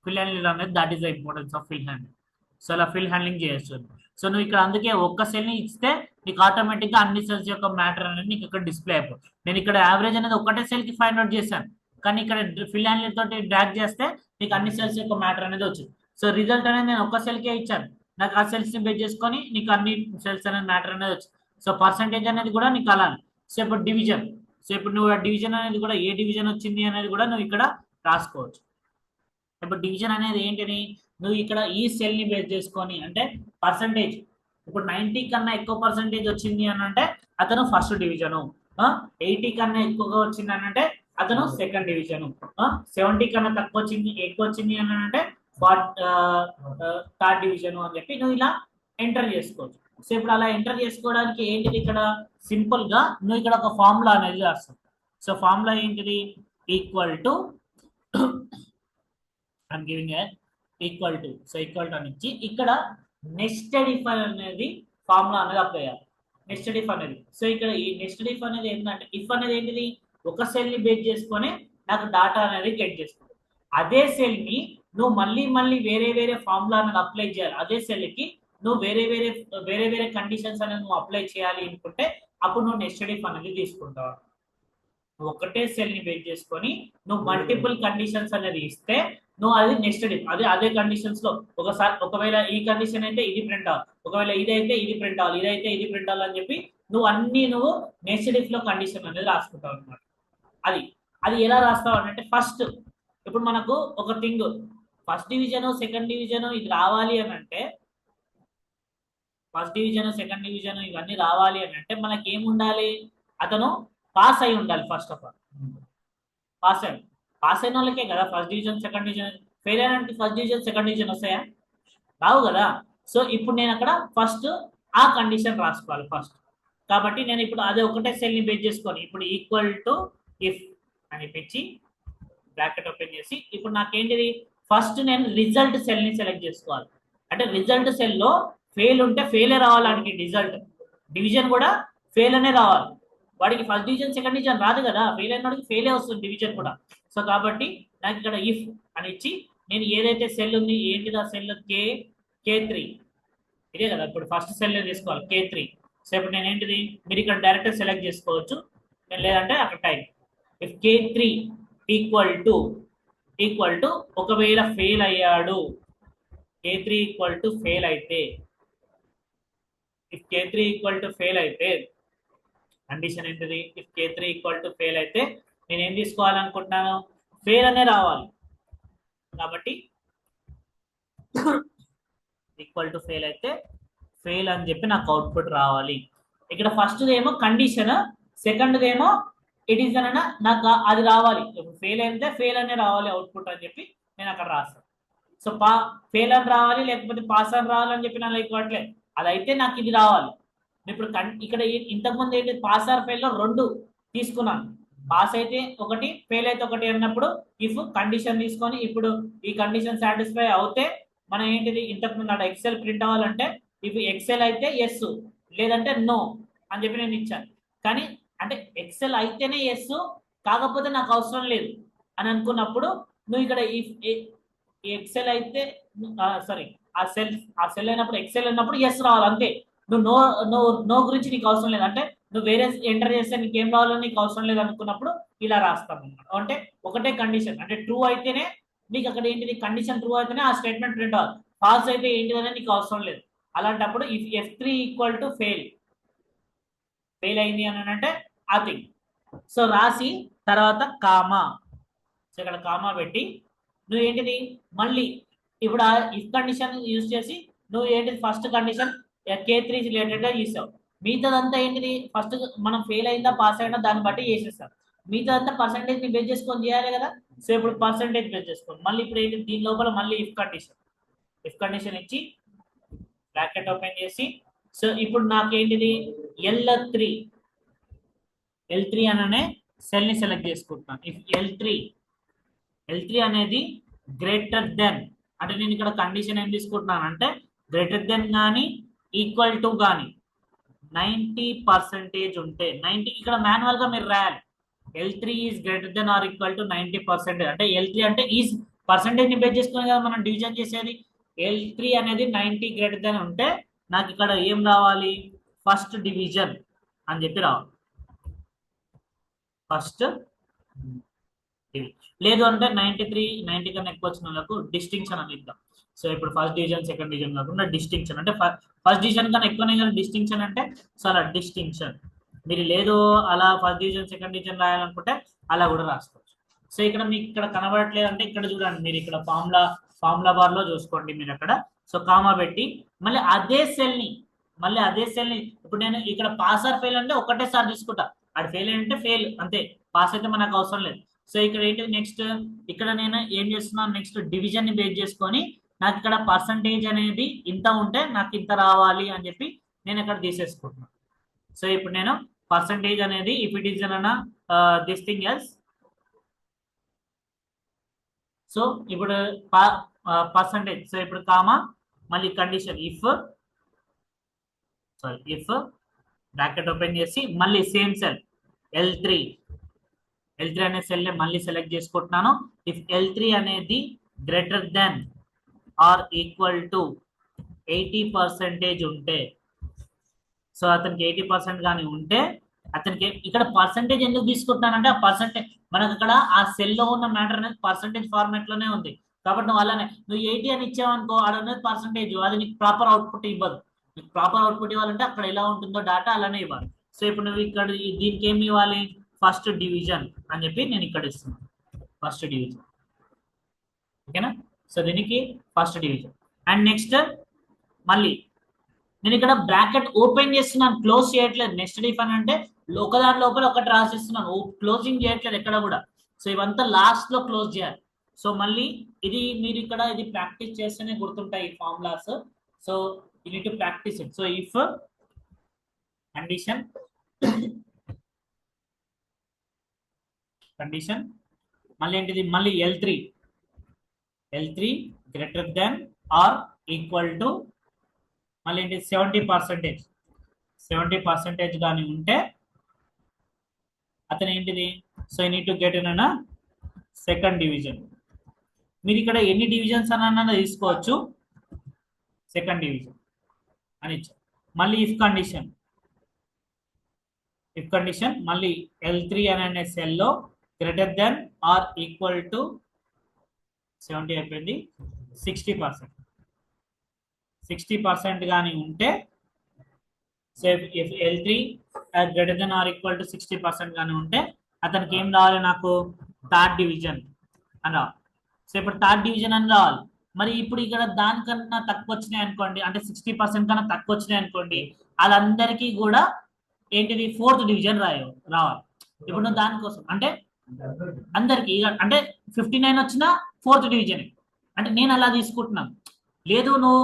Speaker 1: ఫిల్ హ్యాండ్లింగ్ అనేది that is the importance of fill handling. So అలా ఫిల్ హ్యాండ్లింగ్ చేయొచ్చు. సో నువ్వు ఇక్కడ అందుకే ఒక్క సెల్ ని ఇస్తే నీకు ఆటోమేటిక్గా అన్ని సెల్స్ యొక్క మ్యాటర్ అనేది నీకు ఇక్కడ డిస్ప్లే అయిపోతుంది. నేను ఇక్కడ యావరేజ్ అనేది ఒకటే సెల్కి ఫైండ్ అవుట్ చేశాను, కానీ ఇక్కడ ఫిల్ అండ్ తోటి డ్రాగ్ చేస్తే నీకు అన్ని సెల్స్ యొక్క మ్యాటర్ అనేది వచ్చింది. సో రిజల్ట్ అనేది నేను ఒక సెల్కే ఇచ్చాను, నాకు ఆ సెల్స్ ని బేస్ చేసుకొని నీకు అన్ని సెల్స్ అనేది మ్యాటర్ అనేది వచ్చింది. సో పర్సంటేజ్ అనేది కూడా నీకు అలానే. సో ఇప్పుడు డివిజన్, సో ఇప్పుడు నువ్వు డివిజన్ అనేది కూడా ఏ డివిజన్ వచ్చింది అనేది కూడా నువ్వు ఇక్కడ రాసుకోవచ్చు. ఇప్పుడు డివిజన్ అనేది ఏంటిని, నువ్వు ఇక్కడ ఈ సెల్ ని బేస్ చేసుకొని అంటే పర్సంటేజ్, ఇప్పుడు 90 కన్నా ఎక్కువ పర్సంటేజ్ వచ్చింది అని అంటే అతను ఫస్ట్ డివిజను, 80 కన్నా ఎక్కువగా వచ్చింది అని అంటే అతను సెకండ్ డివిజను, 70 కన్నా తక్కువ వచ్చింది ఎక్కువ వచ్చింది అని అంటే థర్డ్ డివిజను అని చెప్పి నువ్వు ఇలా ఎంటర్ చేసుకోవచ్చు. సో ఇప్పుడు అలా ఎంటర్ చేసుకోవడానికి ఏంటిది, ఇక్కడ సింపుల్ గా నువ్వు ఇక్కడ ఒక ఫార్ములా అనేది రాస్తావు. సో ఫార్ములా ఏంటిది, equal to I'm giving equal to, so equal to అని ఇచ్చి ఇక్కడ నెస్టెడ్ ఇఫ్ అనేది ఫార్ములా అనేది అప్లై చేయాలి. నెస్టెడ్ ఇఫ్ అనేది, సో ఇక్కడ ఈ నెస్టెడ్ ఇఫ్ అనేది ఏంటంటే ఇఫ్ అనేది ఏంటిది, ఒక సెల్ ని బేస్ చేసుకొని నాకు డాటా అనేది గెట్ చేస్తుంది. అదే సెల్ ని నువ్వు మళ్ళీ మళ్ళీ వేరే వేరే ఫార్ములా అనేది అప్లై చేయాలి. అదే సెల్ కి నువ్వు వేరే వేరే కండిషన్స్ అనేది నువ్వు అప్లై చేయాలి అనుకుంటే అప్పుడు నువ్వు నెస్టెడ్ ఇఫ్ అనేది తీసుకుంటావు. ఒకటే సెల్ ని బేస్ చేసుకొని నువ్వు మల్టిపుల్ కండిషన్స్ అనేది ఇస్తే నువ్వు అది నెస్టెడ్ ఇఫ్, అదే కండిషన్స్ లో ఒకసారి ఒకవేళ ఈ కండిషన్ అయితే ఇది ప్రింట్ అవ్వాలి, ఒకవేళ ఇదైతే ఇది ప్రింట్ అవ్వాలి, ఇదైతే ఇది ప్రింట్ అవ్వాలి అని చెప్పి నువ్వు నెస్టెడ్ ఇఫ్ లో కండిషన్ అనేది రాసుకుంటావు అనమాట. అది ఎలా రాస్తావు అంటే ఫస్ట్ ఇప్పుడు మనకు ఒక thing first division second division ఇది రావాలి అని అంటే, ఫస్ట్ డివిజన్ సెకండ్ డివిజన్ ఇవన్నీ రావాలి అని అంటే మనకి ఏముండాలి, అతను పాస్ అయి ఉండాలి. ఫస్ట్ ఆఫ్ ఆల్ పాస్ అయిన వాళ్ళకే కదా first division second division. Fail అయిన ఫస్ట్ డివిజన్ సెకండ్ డివిజన్ వస్తాయా, రావు కదా. సో ఇప్పుడు నేను అక్కడ ఫస్ట్ ఆ కండిషన్ రాసుకోవాలి ఫస్ట్. కాబట్టి నేను ఇప్పుడు అదే ఒకటే సెల్ ని బేస్ చేసుకొని ఇప్పుడు ఈక్వల్ టు ఇఫ్ అని పెంచి బ్రాకెట్ ఓపెన్ చేసి ఇప్పుడు నాకేంటిది, ఫస్ట్ నేను రిజల్ట్ సెల్ ని సెలెక్ట్ చేసుకోవాలి. అంటే రిజల్ట్ సెల్ లో ఫెయిల్ ఉంటే ఫెయిలే రావాలి, రిజల్ట్ డివిజన్ కూడా ఫెయిల్ అనే రావాలి. వాడికి ఫస్ట్ డివిజన్ సెకండ్ డివిజన్ రాదు కదా, ఫెయిల్ అయిన వాడికి ఫెయిలే వస్తుంది డివిజన్ కూడా. సో కాబట్టి నాకు ఇక్కడ ఇఫ్ అని ఇచ్చి నేను ఏదైతే సెల్ ఉంది ఏంటిది ఆ సెల్ K3 ఇదే కదా, ఇప్పుడు ఫస్ట్ సెల్ తీసుకోవాలి K3. సో ఇప్పుడు నేను ఏంటిది మీరు ఇక్కడ డైరెక్ట్ సెలెక్ట్ చేసుకోవచ్చు, లేదంటే అక్కడ type if K3 equal to ఒకవేళ ఫెయిల్ అయ్యాడు, K3 ఈక్వల్ టు ఫెయిల్ అయితే, if K3 equal to fail అయితే కండిషన్ ఏంటిది, if K3 equal to fail అయితే నేను ఏం తీసుకోవాలనుకుంటున్నాను, ఫెయిల్ అనే రావాలి. కాబట్టి ఈక్వల్ టు ఫెయిల్ అయితే ఫెయిల్ అని చెప్పి నాకు అవుట్పుట్ రావాలి. ఇక్కడ ఫస్ట్ ఏమో కండిషన్, సెకండ్ ఏమో ఇట్ ఈస్ అన్న నాకు అది రావాలి. ఫెయిల్ అయితే ఫెయిల్ అనే రావాలి అవుట్పుట్ అని చెప్పి నేను అక్కడ రాస్తాను. సో ఫెయిల్ అని రావాలి లేకపోతే పాస్ అని రావాలని చెప్పి నాకు ఇవ్వట్లేదు, అదైతే నాకు ఇది రావాలి. ఇప్పుడు ఇక్కడ ఇంతకుముందు ఏంటి పాస్ ఆర్ ఫెయిల్ లో రెండు తీసుకున్నాను, పాస్ అయితే ఒకటి ఫెయిల్ అయితే ఒకటి అన్నప్పుడు ఇఫ్ కండిషన్ తీసుకొని ఇప్పుడు ఈ కండిషన్ సాటిస్ఫై అవుతే మనం ఏంటిది ఇంతకుముందు అక్కడ ఎక్సెల్ ప్రింట్ అవ్వాలంటే ఇఫ్ ఎక్సెల్ అయితే ఎస్ లేదంటే నో అని చెప్పి నేను ఇచ్చాను. కానీ అంటే ఎక్సెల్ అయితేనే ఎస్ కాకపోతే నాకు అవసరం లేదు అని అనుకున్నప్పుడు నువ్వు ఇక్కడ ఇఫ్ ఎక్సెల్ అయితే సారీ ఆ సెల్ అయినప్పుడు ఎక్సెల్ అయినప్పుడు ఎస్ రావాలి అంతే. నువ్వు నో గురించి నీకు అవసరం లేదు, అంటే నువ్వు వేరే ఎంటర్ చేస్తే నీకేం రావాలని నీకు అవసరం లేదు అనుకున్నప్పుడు ఇలా రాస్తాను అనమాట. అంటే ఒకటే కండిషన్ అంటే ట్రూ అయితేనే నీకు అక్కడ ఏంటిది కండిషన్ ట్రూ అయితేనే ఆ స్టేట్మెంట్ ప్రింట్ అవ్వాలి, ఫాల్స్ అయితే ఏంటిదనే నీకు అవసరం లేదు. అలాంటప్పుడు if F3 equal to fail అయింది అని అంటే ఆ థింగ్. సో రాసి తర్వాత కామా, సో ఇక్కడ కామా పెట్టి నువ్వు ఏంటిది మళ్ళీ ఇప్పుడు ఆ ఇఫ్ కండిషన్ యూజ్ చేసి నువ్వు ఏంటిది ఫస్ట్ కండిషన్ K3 రిలేటెడ్ గా చేసావు, మిగతాదంతా ఏంటిది ఫస్ట్ మనం ఫెయిల్ అయిందా పాస్ అయినా దాన్ని బట్టి చేసేస్తాం, మిగతాదంతా పర్సంటేజ్ ని బేస్ చేసుకొని చేయాలి కదా. సో ఇప్పుడు పర్సంటేజ్ బేస్ చేసుకోండి, మళ్ళీ ఇప్పుడు ఏంటి దీని లోపల మళ్ళీ ఇఫ్ కండిషన్ ఇచ్చి బ్రాకెట్ ఓపెన్ చేసి సో ఇప్పుడు నాకేంటిది L3 అనే సెల్ ని సెలెక్ట్ చేసుకుంటున్నాను. ఇఫ్ L3 అనేది గ్రేటర్ దెన్, అంటే నేను ఇక్కడ కండిషన్ ఏం తీసుకుంటున్నాను అంటే గ్రేటర్ దెన్ కానీ ఈక్వల్ టు కానీ 90% ఉంటే 90 ఇక్కడ మాన్యువల్ గా మీరు రాయాలి. L3 is greater than or equal to 90%, అంటే L3 అంటే ఈజ్ పర్సంటేజ్ ని బేస్ చేసుకుని కదా మనం డివిజన్ చేసేది. L3 అనేది 90 గ్రేటర్ దెన్ ఉంటే నాకు ఇక్కడ ఏం రావాలి ఫస్ట్ డివిజన్ అని చెప్పి రావాలి. ఫస్ట్ లేదు అంటే 90 కన్నా ఎక్కువ వచ్చిన వాళ్ళకు డిస్టింక్షన్ అని ఇద్దాం. సో ఇప్పుడు ఫస్ట్ డివిజన్ సెకండ్ డివిజన్ కాకుండా డిస్టింక్షన్ అంటే ఫస్ట్ డివిజన్ కన్నా ఎక్కువ డిస్టింక్షన్ అంటే సో అలా డిస్టింక్షన్. మీరు లేదు అలా ఫస్ట్ డివిజన్ సెకండ్ డివిజన్ రాయాలనుకుంటే అలా కూడా రాసుకోవచ్చు. సో ఇక్కడ మీకు ఇక్కడ కనబడట్లేదు అంటే ఇక్కడ చూడండి, మీరు ఇక్కడ ఫార్ములా బార్ లో చూసుకోండి మీరు అక్కడ. సో కామా పెట్టి మళ్ళీ అదే సెల్ ని ఇప్పుడు నేను ఇక్కడ పాస్ ఆర్ ఫెయిల్ అంటే ఒకటేసారి తీసుకుంటా. అది ఫెయిల్ అంటే ఫెయిల్ అంతే, పాస్ అయితే మనకు అవసరం లేదు. సో ఇక్కడ ఏంటి నెక్స్ట్ ఇక్కడ నేను ఏం చేస్తున్నాను, నెక్స్ట్ డివిజన్ ని బేస్ చేసుకొని నాకు ఇక్కడ పర్సంటేజ్ అనేది ఇంత ఉంటే నాకు ఇంత రావాలి అని చెప్పి నేను ఇక్కడ తీసేసుకుంటున్నాను. సో ఇప్పుడు నేను పర్సంటేజ్ అనేది ఇఫ్ ఇట్ ఈస్ అన్న దిస్ థింగ్ ఎల్స్. సో ఇప్పుడు పర్సంటేజ్, సో ఇప్పుడు కామా మళ్ళీ కండిషన్ ఇఫ్ బ్రాకెట్ ఓపెన్ చేసి మళ్ళీ సేమ్ సెల్ L3 అనే సెల్ ని మళ్ళీ సెలెక్ట్ చేసుకుంటున్నాను. ఇఫ్ L3 అనేది greater than or equal to 80% ఉంటే, సో అతనికి 80% కానీ ఉంటే అతనికి ఇక్కడ పర్సంటేజ్ ఎందుకు తీసుకుంటున్నానంటే ఆ పర్సంటేజ్ మనకు అక్కడ ఆ సెల్ లో ఉన్న మ్యాటర్ అనేది పర్సంటేజ్ ఫార్మాట్ లోనే ఉంది కాబట్టి నువ్వు అలానే నువ్వు 80 అని ఇచ్చావనుకో అనేది పర్సంటేజ్, అది నీకు ప్రాపర్ అవుట్పుట్ ఇవ్వదు. నీకు ప్రాపర్ అవుట్పుట్ ఇవ్వాలంటే అక్కడ ఎలా ఉంటుందో డేటా అలానే ఇవ్వాలి. సో ఇప్పుడు నువ్వు ఇక్కడ దీనికి ఏమి ఇవ్వాలి, ఫస్ట్ డివిజన్ అని చెప్పి నేను ఇక్కడ ఇస్తున్నాను, ఫస్ట్ డివిజన్. ఓకేనా, సో దీనికి ఫస్ట్ డివిజన్. అండ్ నెక్స్ట్ మళ్ళీ నేను ఇక్కడ బ్రాకెట్ ఓపెన్ చేస్తున్నాను, క్లోజ్ చేయట్లేదు. నెక్స్ట్ డిఫ్ అని అంటే ఒకదాని లోపల ఒకటి రాసిస్తున్నాను, క్లోజింగ్ చేయట్లేదు ఎక్కడ కూడా. సో ఇవంతా లాస్ట్ లో క్లోజ్ చేయాలి. సో మళ్ళీ ఇది మీరు ఇక్కడ ఇది ప్రాక్టీస్ చేస్తేనే గుర్తుంటాయి ఈ formulas. So you need to practice it. So if condition మళ్ళీ ఏంటిది, మళ్ళీ L3 greater than or equal to మళ్ళీ ఏంటి 70% కానీ ఉంటే అతను ఏంటిది, so you need to get in అన్న సెకండ్ డివిజన్. మీరు ఇక్కడ ఎన్ని డివిజన్స్ అన్న తీసుకోవచ్చు, సెకండ్ డివిజన్ అని ఇచ్చారు. మళ్ళీ ఇఫ్ కండిషన్ మళ్ళీ L3 అనే సెల్లో greater than or equal to 70 అయిపోయింది 60% కానీ ఉంటే, so if L3 greater than or equal to 60% కానీ ఉంటే అతనికి ఏం రావాలి, నాకు థర్డ్ డివిజన్ అని రావాలి. సో ఇప్పుడు థర్డ్ డివిజన్ అని రావాలి. మరి ఇప్పుడు ఇక్కడ దానికన్నా తక్కువ వచ్చినాయి అనుకోండి, అంటే 60% కన్నా తక్కువ వచ్చినాయి అనుకోండి, వాళ్ళందరికీ కూడా ఏంటిది ఫోర్త్ డివిజన్ రావాలి. ఇప్పుడు నువ్వు దానికోసం అంటే అందరికి అంటే 59 వచ్చినా ఫోర్త్ డివిజన్ అంటే నేను అలా తీసుకుంటున్నాను. లేదు నువ్వు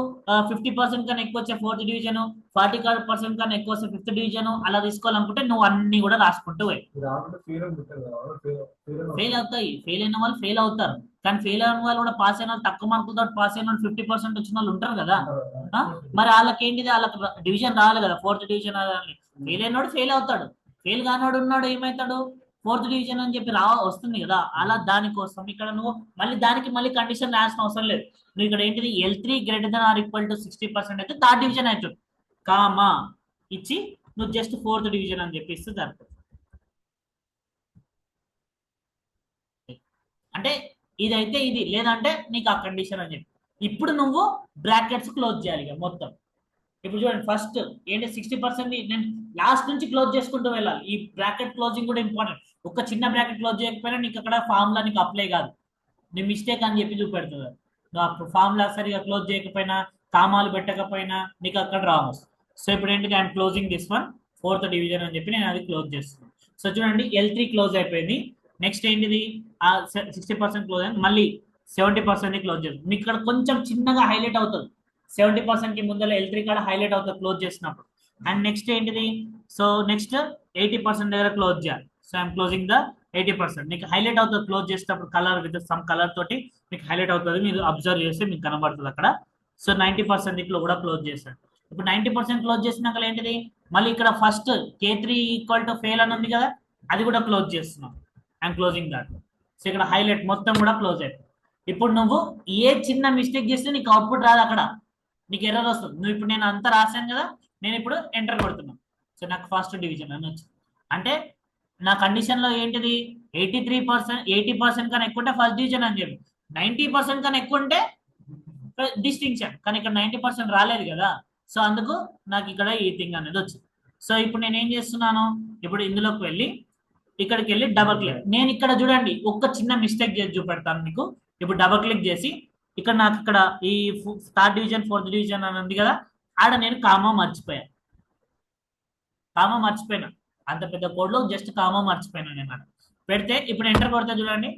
Speaker 1: 50% కన్నా ఎక్కువ వచ్చే ఫోర్త్ డివిజన్, 40% కన్నా ఎక్కువ వస్తే ఫిఫ్త్ డివిజన్ అలా తీసుకోవాలనుకుంటే నువ్వు అన్ని కూడా రాసుకుంటూ ఫెయిల్ అవుతాయి. ఫెయిల్ అయిన వాళ్ళు ఫెయిల్ అవుతారు, కానీ ఫెయిల్ అయిన వాళ్ళు కూడా పాస్ అయిన వాళ్ళు తక్కువ మార్కులతో పాస్ అయిన వాళ్ళు 50% వచ్చిన వాళ్ళు ఉంటారు కదా. మరి వాళ్ళకి ఏంటిది, వాళ్ళకి డివిజన్ రావాలి కదా, ఫోర్త్ డివిజన్. ఫెయిల్ అయినోడు ఫెయిల్ అవుతాడు, ఫెయిల్ కానివాడు ఉన్నాడు ఏమవుతాడు, ఫోర్త్ డివిజన్ అని చెప్పి వస్తుంది కదా. అలా దానికోసం ఇక్కడ నువ్వు మళ్ళీ కండిషన్ రాయాల్సిన అవసరం లేదు. నువ్వు ఇక్కడ ఏంటిది L3 greater than or equal to 60% అయితే థర్డ్ డివిజన్ అవుతుంది. కామా ఇచ్చి నువ్వు జస్ట్ ఫోర్త్ డివిజన్ అని చెప్పి ఇస్తే సరిపోతుంది. అంటే ఇదైతే ఇది, లేదంటే నీకు ఆ కండిషన్ అని చెప్పి ఇప్పుడు నువ్వు బ్రాకెట్స్ క్లోజ్ చేయాలి ఇక మొత్తం. ఇప్పుడు చూడండి ఫస్ట్ ఏంటి 60% నేను లాస్ట్ నుంచి క్లోజ్ చేసుకుంటూ వెళ్ళాలి. ఈ బ్రాకెట్ క్లోజింగ్ కూడా ఇంపార్టెంట్. ఒక చిన్న బ్రాకెట్ క్లోజ్ చేయకపోయినా నీకు అక్కడ ఫార్ములా నీకు అప్లై కాదు, నీ మిస్టేక్ అని చెప్పి చూపెడుతుంది. నువ్వు ఫార్ములా సరిగా క్లోజ్ చేయకపోయినా, కామాలు పెట్టకపోయినా నీకు అక్కడ రాంగ్ వస్తుంది. సో ఇప్పుడు ఏంటి, I'm closing this one fourth division అని చెప్పి నేను అది క్లోజ్ చేస్తున్నాను. సో చూడండి L3 క్లోజ్ అయిపోయింది. నెక్స్ట్ ఏంటిది 60% క్లోజ్ అయింది, మళ్ళీ 70% క్లోజ్ చేస్తుంది. మీకు ఇక్కడ కొంచెం చిన్నగా హైలైట్ అవుతుంది, 70% కి ముందర L3 కాడ హైలైట్ అవుతుంది క్లోజ్ చేసినప్పుడు. అండ్ నెక్స్ట్ ఏంటిది, సో నెక్స్ట్ 80% దగ్గర క్లోజ్ చేయాలి. So I'm closing the 80%. మీకు హైలైట్ అవుతుంది క్లోజ్ చేసేటప్పుడు కలర్ విత్ సమ్ కలర్ తోటి మీకు హైలైట్ అవుతుంది, మీరు అబ్జర్వ్ చేస్తే మీకు కనబడుతుంది అక్కడ. సో 90% ఇట్లా కూడా క్లోజ్ చేశాడు. ఇప్పుడు 90% క్లోజ్ చేసినాక ఏంటిది, మళ్ళీ ఇక్కడ first K3 equal to fail అని ఉంది కదా, అది కూడా క్లోజ్ చేస్తున్నాం. I'm closing that. సో ఇక్కడ హైలైట్ మొత్తం కూడా క్లోజ్ అయిపోయింది. ఇప్పుడు నువ్వు ఏ చిన్న మిస్టేక్ చేస్తే నీకు అవుట్పుట్ రాదు, అక్కడ నీకు ఎర్రర్ వస్తుంది. నువ్వు ఇప్పుడు నేను అంతా రాశాను కదా, నేను ఇప్పుడు ఎంటర్ కొడుతున్నాను. సో నాకు ఫస్ట్ డివిజన్ అని వచ్చింది. అంటే నా కండిషన్ లో ఏంటిది 83%, 80% కన్నా ఎక్కువ ఉంటే ఫస్ట్ డివిజన్ అని చెప్పి, 90% కన్నా ఎక్కువ ఉంటే డిస్టింక్షన్. కానీ ఇక్కడ 90% రాలేదు కదా, సో అందుకు నాకు ఇక్కడ ఈ థింగ్ అనేది వచ్చింది. సో ఇప్పుడు నేను ఏం చేస్తున్నాను, ఇప్పుడు ఇందులోకి వెళ్ళి ఇక్కడికి వెళ్ళి డబల్ క్లిక్. నేను ఇక్కడ చూడండి ఒక్క చిన్న మిస్టేక్ చేసి చూపెడతాను మీకు. ఇప్పుడు డబల్ క్లిక్ చేసి ఇక్కడ నాకు ఇక్కడ ఈ థర్డ్ డివిజన్ ఫోర్త్ డివిజన్ అని ఉంది కదా, ఆడ నేను కామా మర్చిపోయాను. కామా మర్చిపోయినా, అంత పెద్ద కోడ్లో జస్ట్ కామా మర్చిపోయినా నేను అక్కడ పెడితే. ఇప్పుడు ఎంటర్ కొడితే చూడండి,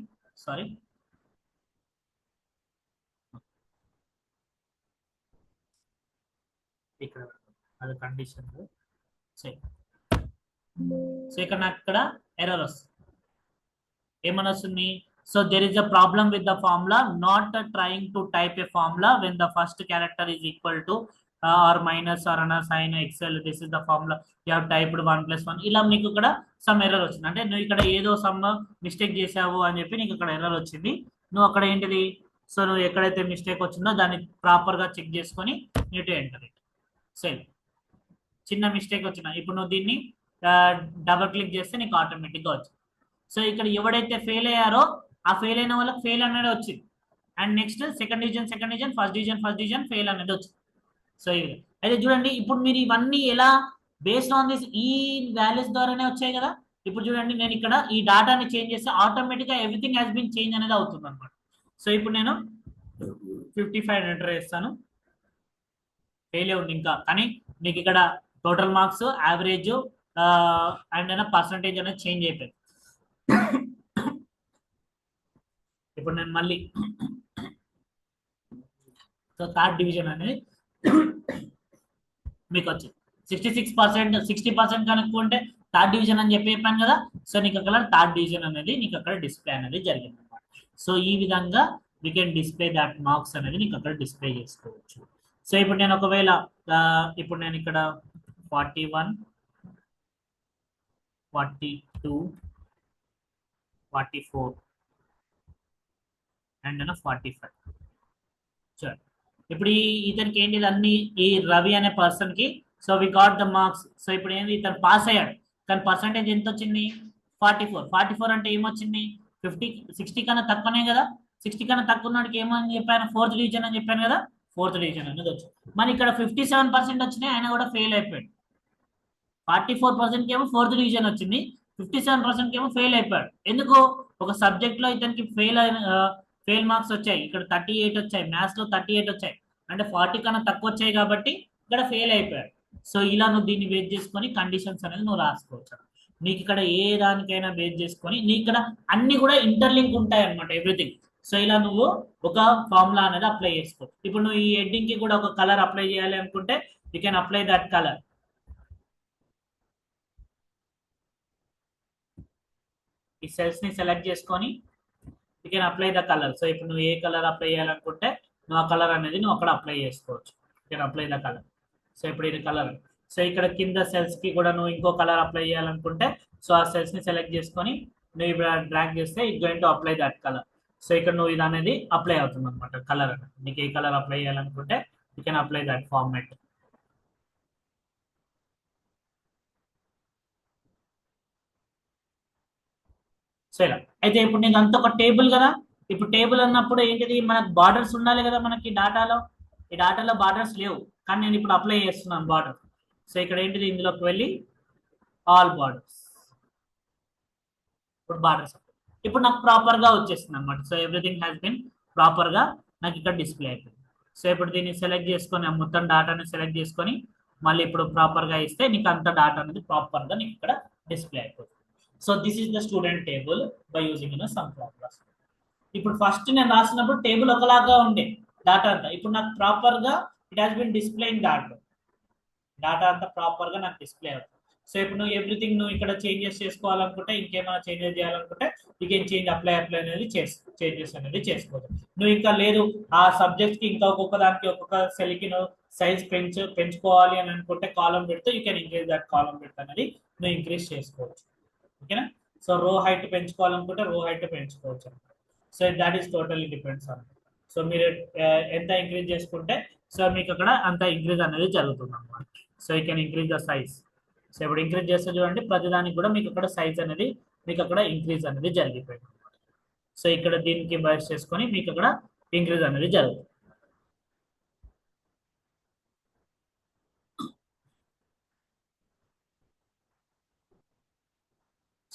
Speaker 1: సారీ ఇక్కడ అది కండిషన్. సో ఇక్కడ నాకు ఇక్కడ ఎర్రర్ వస్తుంది. ఏమని వస్తుంది, so there is a problem with the formula, not trying to type a formula when the first character is equal to or minus or అన్న sign excel, this is the formula you have typed 1+1. ఇలా మీకు ఇక్కడ some error వచ్చింది. అంటే నువ్వు ఇక్కడ ఏదో some mistake చేసావు అని చెప్పి నీకు ఇక్కడ ఎర్రర్ వచ్చింది. నువ్వు అక్కడ ఏంటిది, సో నువ్వు ఎక్కడైతే మిస్టేక్ వచ్చిందో దాన్ని ప్రాపర్గా చెక్ చేసుకొని నీట్ ఎంటర్ ఇట్. సేమ్ చిన్న మిస్టేక్ వచ్చిన ఇప్పుడు నువ్వు దీన్ని డబల్ క్లిక్ చేస్తే నీకు ఆటోమేటిక్గా వచ్చింది. సో ఇక్కడ ఎవడైతే ఫెయిల్ అయ్యారో ఆ ఫెయిల్ అయిన వాళ్ళకి ఫెయిల్ అనేది వచ్చింది. And next second division, first division fail అనేది వచ్చింది. సో ఇది అయితే చూడండి, ఇప్పుడు మీరు ఇవన్నీ ఎలా బేస్డ్ ఆన్ దిస్ ఈ వాల్యూస్ ద్వారానే వచ్చాయి కదా. ఇప్పుడు చూడండి నేను ఇక్కడ ఈ డాటాని చేంజ్ చేస్తే ఆటోమేటిక్గా ఎవ్రీథింగ్ హ్యాస్ బీన్ చేంజ్ అనేది అవుతుంది అనమాట. సో ఇప్పుడు నేను 55 ఎంటర్ చేస్తాను. ఫెయిల్ ఉంది ఇంకా, కానీ మీకు ఇక్కడ total marks, average and percentage అనేది చేంజ్ అయిపోయింది. ఇప్పుడు నేను మళ్ళీ సో థర్డ్ డివిజన్ అనేది మీకు వచ్చింది 66%, 60% కనుక్కుంటే థర్డ్ డివిజన్ అని చెప్పాను కదా. సో నీకు అక్కడ థర్డ్ డివిజన్ అనేది నీకు అక్కడ డిస్ప్లే అనేది జరిగింది అనమాట. సో ఈ విధంగా we can display that marks అనేది నీకు అక్కడ డిస్ప్లే చేసుకోవచ్చు. సో ఇప్పుడు నేను ఒకవేళ ఇప్పుడు నేను ఇక్కడ 41, 42, 44 అండ్ 45 చూడండి. ఇప్పుడు ఇతనికి ఏంటి అన్ని ఈ రవి అనే పర్సన్ కి, so we got the marks. సో ఇప్పుడు ఏంటి, ఇతను పాస్ అయ్యాడు కానీ పర్సంటేజ్ ఎంత వచ్చింది 44 అంటే ఏమొచ్చింది 60 కన్నా తక్కువనే కదా. 60 కన్నా తక్కువ ఉన్నవాడికి ఏమని చెప్పాను, ఫోర్త్ డివిజన్ అని చెప్పాను కదా, ఫోర్త్ డివిజన్ అనేది వచ్చింది. మరి ఇక్కడ 57% వచ్చినాయి, ఆయన కూడా ఫెయిల్ అయిపోయాడు. 44% ఏమో ఫోర్త్ డివిజన్ వచ్చింది, 57% ఏమో ఫెయిల్ అయిపోయాడు. ఎందుకు, ఒక సబ్జెక్ట్ లో ఇతనికి ఫెయిల్ మార్క్స్ వచ్చాయి, ఇక్కడ 38 వచ్చాయి, మ్యాథ్స్ లో 38 వచ్చాయి, అంటే 40 కన్నా తక్కువ వచ్చాయి కాబట్టి ఇక్కడ ఫెయిల్ అయిపోయాడు. సో ఇలా నువ్వు దీన్ని బేస్ చేసుకొని కండిషన్స్ అనేది నువ్వు రాసుకోవచ్చు. నీకు ఇక్కడ ఏ దానికైనా బేస్ చేసుకొని నీకు ఇక్కడ అన్ని కూడా ఇంటర్లింక్ ఉంటాయి అనమాట, ఎవ్రీథింగ్. సో ఇలా నువ్వు ఒక ఫార్ములా అనేది అప్లై చేసుకో. ఇప్పుడు నువ్వు ఈ హెడ్డింగ్ కి కూడా ఒక కలర్ అప్లై చేయాలి అనుకుంటే you can apply that colour. ఈ సెల్స్ ని సెలెక్ట్ చేసుకొని you can apply the colour. So ఇప్పుడు నువ్వు ఏ కలర్ అప్లై చేయాలనుకుంటే నువ్వు ఆ కలర్ అనేది నువ్వు అక్కడ అప్లై చేసుకోవచ్చు. You can apply the colour. So ఇప్పుడు ఇది కలర్. సో ఇక్కడ కింద సెల్స్ కి కూడా నువ్వు ఇంకో కలర్ అప్లై చేయాలనుకుంటే సో ఆ సెల్స్ ని సెలెక్ట్ చేసుకొని నువ్వు ఇప్పుడు డ్రాగ్ చేస్తే it going to apply that colour. So ఇక్కడ నువ్వు ఇది అనేది అప్లై అవుతుంది అనమాట, కలర్ అనేది. నీకు ఏ కలర్ అప్లై చేయాలనుకుంటే you can apply that format. So ఇలా అయితే ఇప్పుడు నీకు అంత ఒక టేబుల్ కదా. ఇప్పుడు టేబుల్ అన్నప్పుడు ఏంటిది, మనకు బార్డర్స్ ఉండాలి కదా మనకి డాటాలో. ఈ డాటాలో బార్డర్స్ లేవు, కానీ నేను ఇప్పుడు అప్లై చేస్తున్నాను బార్డర్. సో ఇక్కడ ఏంటిది, ఇందులోకి వెళ్ళి ఆల్ బార్డర్స్, ఇప్పుడు బార్డర్స్ ఇప్పుడు నాకు ప్రాపర్ గా వచ్చేస్తుంది అనమాట. So everything has been proper గా నాకు ఇక్కడ డిస్ప్లే అయిపోయింది. సో ఇప్పుడు దీన్ని సెలెక్ట్ చేసుకొని మొత్తం డాటాని సెలెక్ట్ చేసుకొని మళ్ళీ ఇప్పుడు ప్రాపర్ గా ఇస్తే నీకు అంత డాటా అనేది ప్రాపర్ గా నీకు ఇక్కడ డిస్ప్లే అయిపోతుంది. So this is the student table by using some formulas. ఇప్పుడు ఫస్ట్ నేను రాసినప్పుడు టేబుల్ ఒకలాగా ఉండే డాటా అంతా, ఇప్పుడు నాకు ప్రాపర్ గా it has been displaying data అంతా ప్రాపర్ గా నాకు డిస్ప్లే అవుతుంది. సో ఇప్పుడు నువ్వు ఎవ్రీథింగ్ నువ్వు ఇక్కడ చేంజెస్ చేసుకోవాలనుకుంటే, ఇంకేమైనా చేంజెస్ చేయాలనుకుంటే యూ కెన్ చేంజ్ అప్లై అనేది చేంజెస్ అనేది చేసుకోవచ్చు. నువ్వు ఇంకా లేదు ఆ సబ్జెక్ట్ కి ఇంకా ఒక్కొక్క దానికి ఒక్కొక్క సెల్ కి నువ్వు సైజ్ పెంచుకోవాలి అని అనుకుంటే కాలం పెడితే యూ కెన్ ఇంక్రీజ్ దట్ కాలం పెడితే అనేది నువ్వు ఇంక్రీజ్ చేసుకోవచ్చు. ఓకేనా. సో రో హైట్ పెంచుకోవాలనుకుంటే రో హైట్ పెంచుకోవచ్చు. So that is totally depends on. So మీరు ఎంత ఇంక్రీజ్ చేసుకుంటే సో మీకు అక్కడ అంత ఇంక్రీజ్ అనేది జరుగుతుంది అన్నమాట. So you can increase the size. So ఇప్పుడు ఇంక్రీజ్ చేస్తే చూడండి ప్రతిదానికి కూడా మీకు అక్కడ సైజ్ అనేది మీకు అక్కడ ఇంక్రీజ్ అనేది జరిగిపోయింది. సో ఇక్కడ దీనికి బైస్ చేసుకొని మీకు అక్కడ ఇంక్రీజ్ అనేది జరుగుతుంది.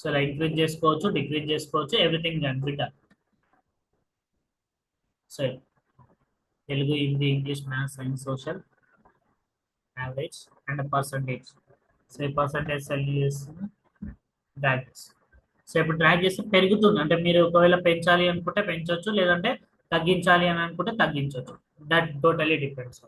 Speaker 1: సో ఇలా ఇంక్రీజ్ చేసుకోవచ్చు, డిక్రీజ్ చేసుకోవచ్చు, everything can be done. So Telugu, Hindi, English, maths, science, social, average and percentage. So ఈ పర్సంటేజ్ సెల్ చేస్తుంది డ్రాగ్. సో ఇప్పుడు డ్రాగ్ చేస్తే పెరుగుతుంది, అంటే మీరు ఒకవేళ పెంచాలి అనుకుంటే పెంచవచ్చు, లేదంటే తగ్గించాలి అని అనుకుంటే తగ్గించవచ్చు. That totally depends.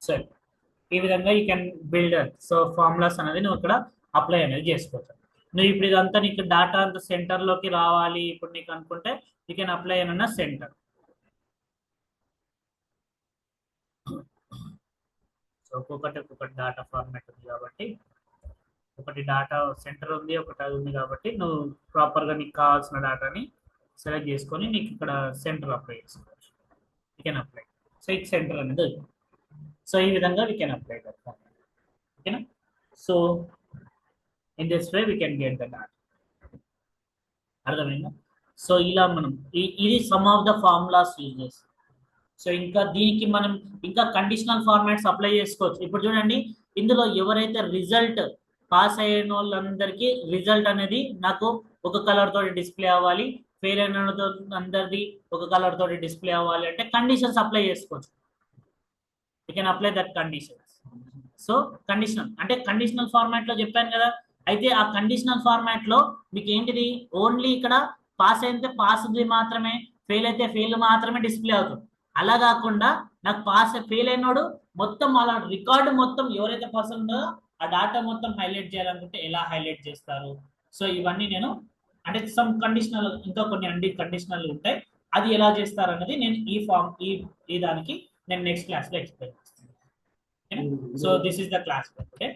Speaker 1: సో ఈ విధంగా you can build. So formulas అనేది నువ్వు ఇక్కడ అప్లై అనేది చేసుకోవచ్చు. నువ్వు ఇప్పుడు ఇదంతా నీకు డాటా అంతా సెంటర్లోకి రావాలి ఇప్పుడు నీకు అనుకుంటే యూ కెన్ అప్లై అన్న సెంటర్. సో ఒక్కొక్కటి డాటా ఫార్మాట్ ఉంది కాబట్టి, ఒకటి డాటా సెంటర్ ఉంది, ఒకటి అది ఉంది కాబట్టి నువ్వు ప్రాపర్గా నీకు కావాల్సిన డాటాని సెలెక్ట్ చేసుకొని నీకు ఇక్కడ సెంటర్ అప్లై చేసుకోవచ్చు. You can apply. సో ఈ సెంటర్ అనేది ఉంది. సో ఈ విధంగా we can apply that format. ఓకేనా? So in this way we can get the data. అర్థమైందా? సో ఇలా మనం ఇది some of the formulas use చేస్తాం. సో ఇంకా దీనికి మనం ఇంకా కండిషనల్ ఫార్మాట్స్ అప్లై చేసుకోవచ్చు. ఇప్పుడు చూడండి ఇందులో ఎవరైతే రిజల్ట్ పాస్ అయిన వాళ్ళందరికీ రిజల్ట్ అనేది నాకు ఒక కలర్ తోటి డిస్ప్లే అవ్వాలి, ఫెయిల్ అయిన అందరిది ఒక కలర్ తోటి డిస్ప్లే అవ్వాలి అంటే కండిషన్స్ అప్లై చేసుకోవచ్చు. You can apply that conditions. So conditional అంటే కండిషనల్ ఫార్మాట్ లో చెప్పాను కదా. అయితే ఆ కండిషనల్ ఫార్మాట్ లో మీకు ఏంటిది ఓన్లీ ఇక్కడ పాస్ అయితే పాస్ మాత్రమే, ఫెయిల్ అయితే ఫెయిల్ మాత్రమే డిస్ప్లే అవుతుంది. అలా కాకుండా నాకు పాస్ ఫెయిల్ అయినోడు మొత్తం అలా రికార్డు మొత్తం ఎవరైతే పర్సన్ ఉందో ఆ డాటా మొత్తం హైలైట్ చేయాలనుకుంటే ఎలా హైలైట్ చేస్తారు. సో ఇవన్నీ నేను అంటే సమ్ కండిషనల్ ఇంకా కొన్ని అన్ని కండిషనల్ ఉంటాయి, అది ఎలా చేస్తారు అన్నది నేను ఈ దానికి నేను నెక్స్ట్ క్లాస్ లో ఎక్స్ప్లెయిన్ చేస్తాను. So this is the class. Okay.